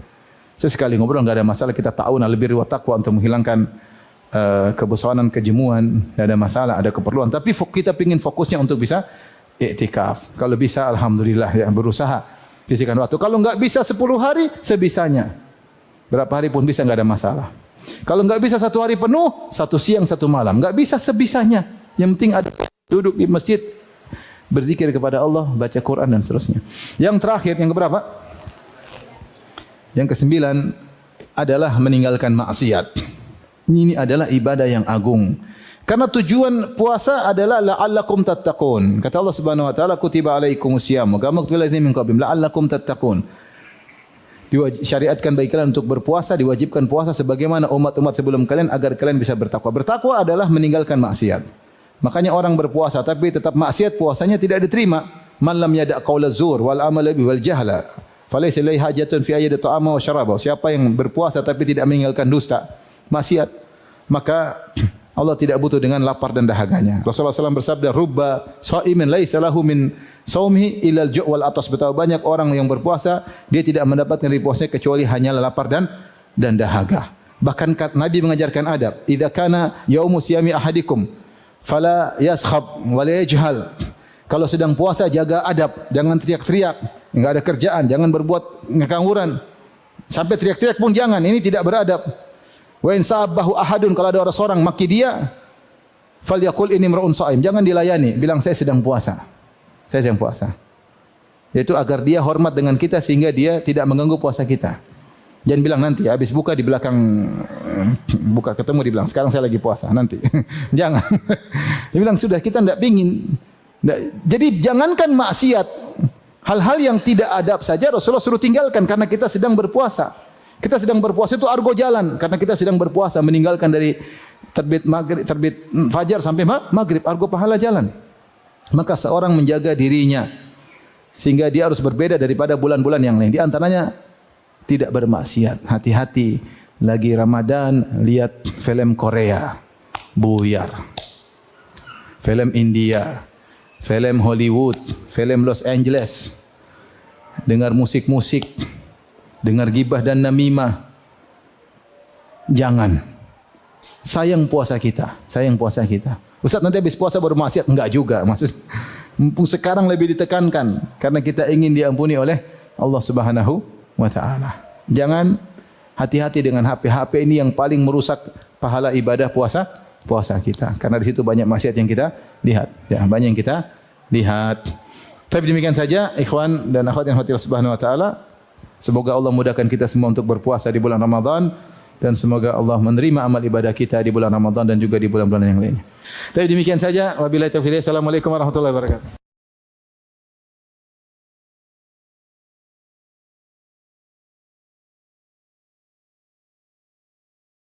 Sesekali ngobrol enggak ada masalah, kita ta'awun 'alal birri wat taqwa untuk menghilangkan kebosanan, kejemuan, enggak ada masalah, ada keperluan. Tapi kita ingin fokusnya untuk bisa i'tikaf. Kalau bisa alhamdulillah ya, berusaha sisihkan waktu. Kalau enggak bisa 10 hari sebisanya. Berapa hari pun bisa, enggak ada masalah. Kalau enggak bisa 1 hari penuh, 1 siang 1 malam, enggak bisa sebisanya. Yang penting ada duduk di masjid berzikir kepada Allah, baca Quran dan seterusnya. Yang terakhir, yang keberapa? Yang ke-9 adalah meninggalkan maksiat. Ini adalah ibadah yang agung. Karena tujuan puasa adalah la'allakum tattaqun. Kata Allah Subhanahu wa taala, kutiba alaikumus syiyam kama kutiba alal min qablikum la'allakum tattaqun. Disyariatkan bagi kalian untuk berpuasa, diwajibkan puasa sebagaimana umat-umat sebelum kalian agar kalian bisa bertakwa. Bertakwa adalah meninggalkan maksiat. Makanya orang berpuasa tapi tetap maksiat, puasanya tidak diterima. Man lam yada' qaula zur wal amala bi wal jahla falaysa lillahi hajatun fi ayyadi ta'ama wa syaraba. Siapa yang berpuasa tapi tidak meninggalkan dusta, maksiat, maka Allah tidak butuh dengan lapar dan dahaganya. Rasulullah SAW bersabda, rubba shaimin laisa lahu min saumihi illa al-ju' wal atas. Betapa banyak orang yang berpuasa, dia tidak mendapatkan dari puasanya kecuali hanya lapar dan dahaga. Bahkan Nabi mengajarkan adab, idza kana yaumu siyami ahadikum fala yaskhab wa la yajhal Kalau sedang puasa jaga adab, jangan teriak-teriak, enggak ada kerjaan, jangan berbuat ngekangguran. Sampai teriak-teriak pun jangan, ini tidak beradab. Wa in sabbahu ahadun, kalau ada orang seorang maki dia, falyaqul inni mar'un shaim, jangan dilayani, bilang saya sedang puasa. Saya sedang puasa. Yaitu agar dia hormat dengan kita sehingga dia tidak mengganggu puasa kita. Jangan bilang nanti habis buka di belakang, buka ketemu dibilang sekarang saya lagi puasa nanti. Jangan. Dia bilang sudah kita tidak pingin. Jadi jangankan maksiat, hal-hal yang tidak adab saja Rasulullah suruh tinggalkan karena kita sedang berpuasa. Kita sedang berpuasa itu argo jalan karena kita sedang berpuasa, meninggalkan dari terbit maghrib, terbit fajar sampai maghrib, argo pahala jalan. Maka seorang menjaga dirinya sehingga dia harus berbeda daripada bulan-bulan yang lain. Di antaranya tidak bermaksiat. Hati-hati, lagi Ramadan lihat film Korea, buyar. Film India, film Hollywood, film Los Angeles. Dengar musik-musik, dengar gibah dan namimah. Jangan. Sayang puasa kita, sayang puasa kita. Ustaz nanti habis puasa baru maksiat, enggak juga. Maksud mumpung sekarang lebih ditekankan karena kita ingin diampuni oleh Allah Subhanahu wa taala. Jangan, hati-hati dengan HP ini yang paling merusak pahala ibadah puasa kita. Karena di situ banyak maksiat yang kita lihat. Ya, banyak yang kita lihat. Tapi demikian saja ikhwan dan akhwat yang dirahmati Allah Subhanahu wa taala. Semoga Allah mudahkan kita semua untuk berpuasa di bulan Ramadan dan semoga Allah menerima amal ibadah kita di bulan Ramadan dan juga di bulan-bulan yang lainnya. Tapi demikian saja. Wabillahi taufiq. Assalamualaikum warahmatullahi wabarakatuh.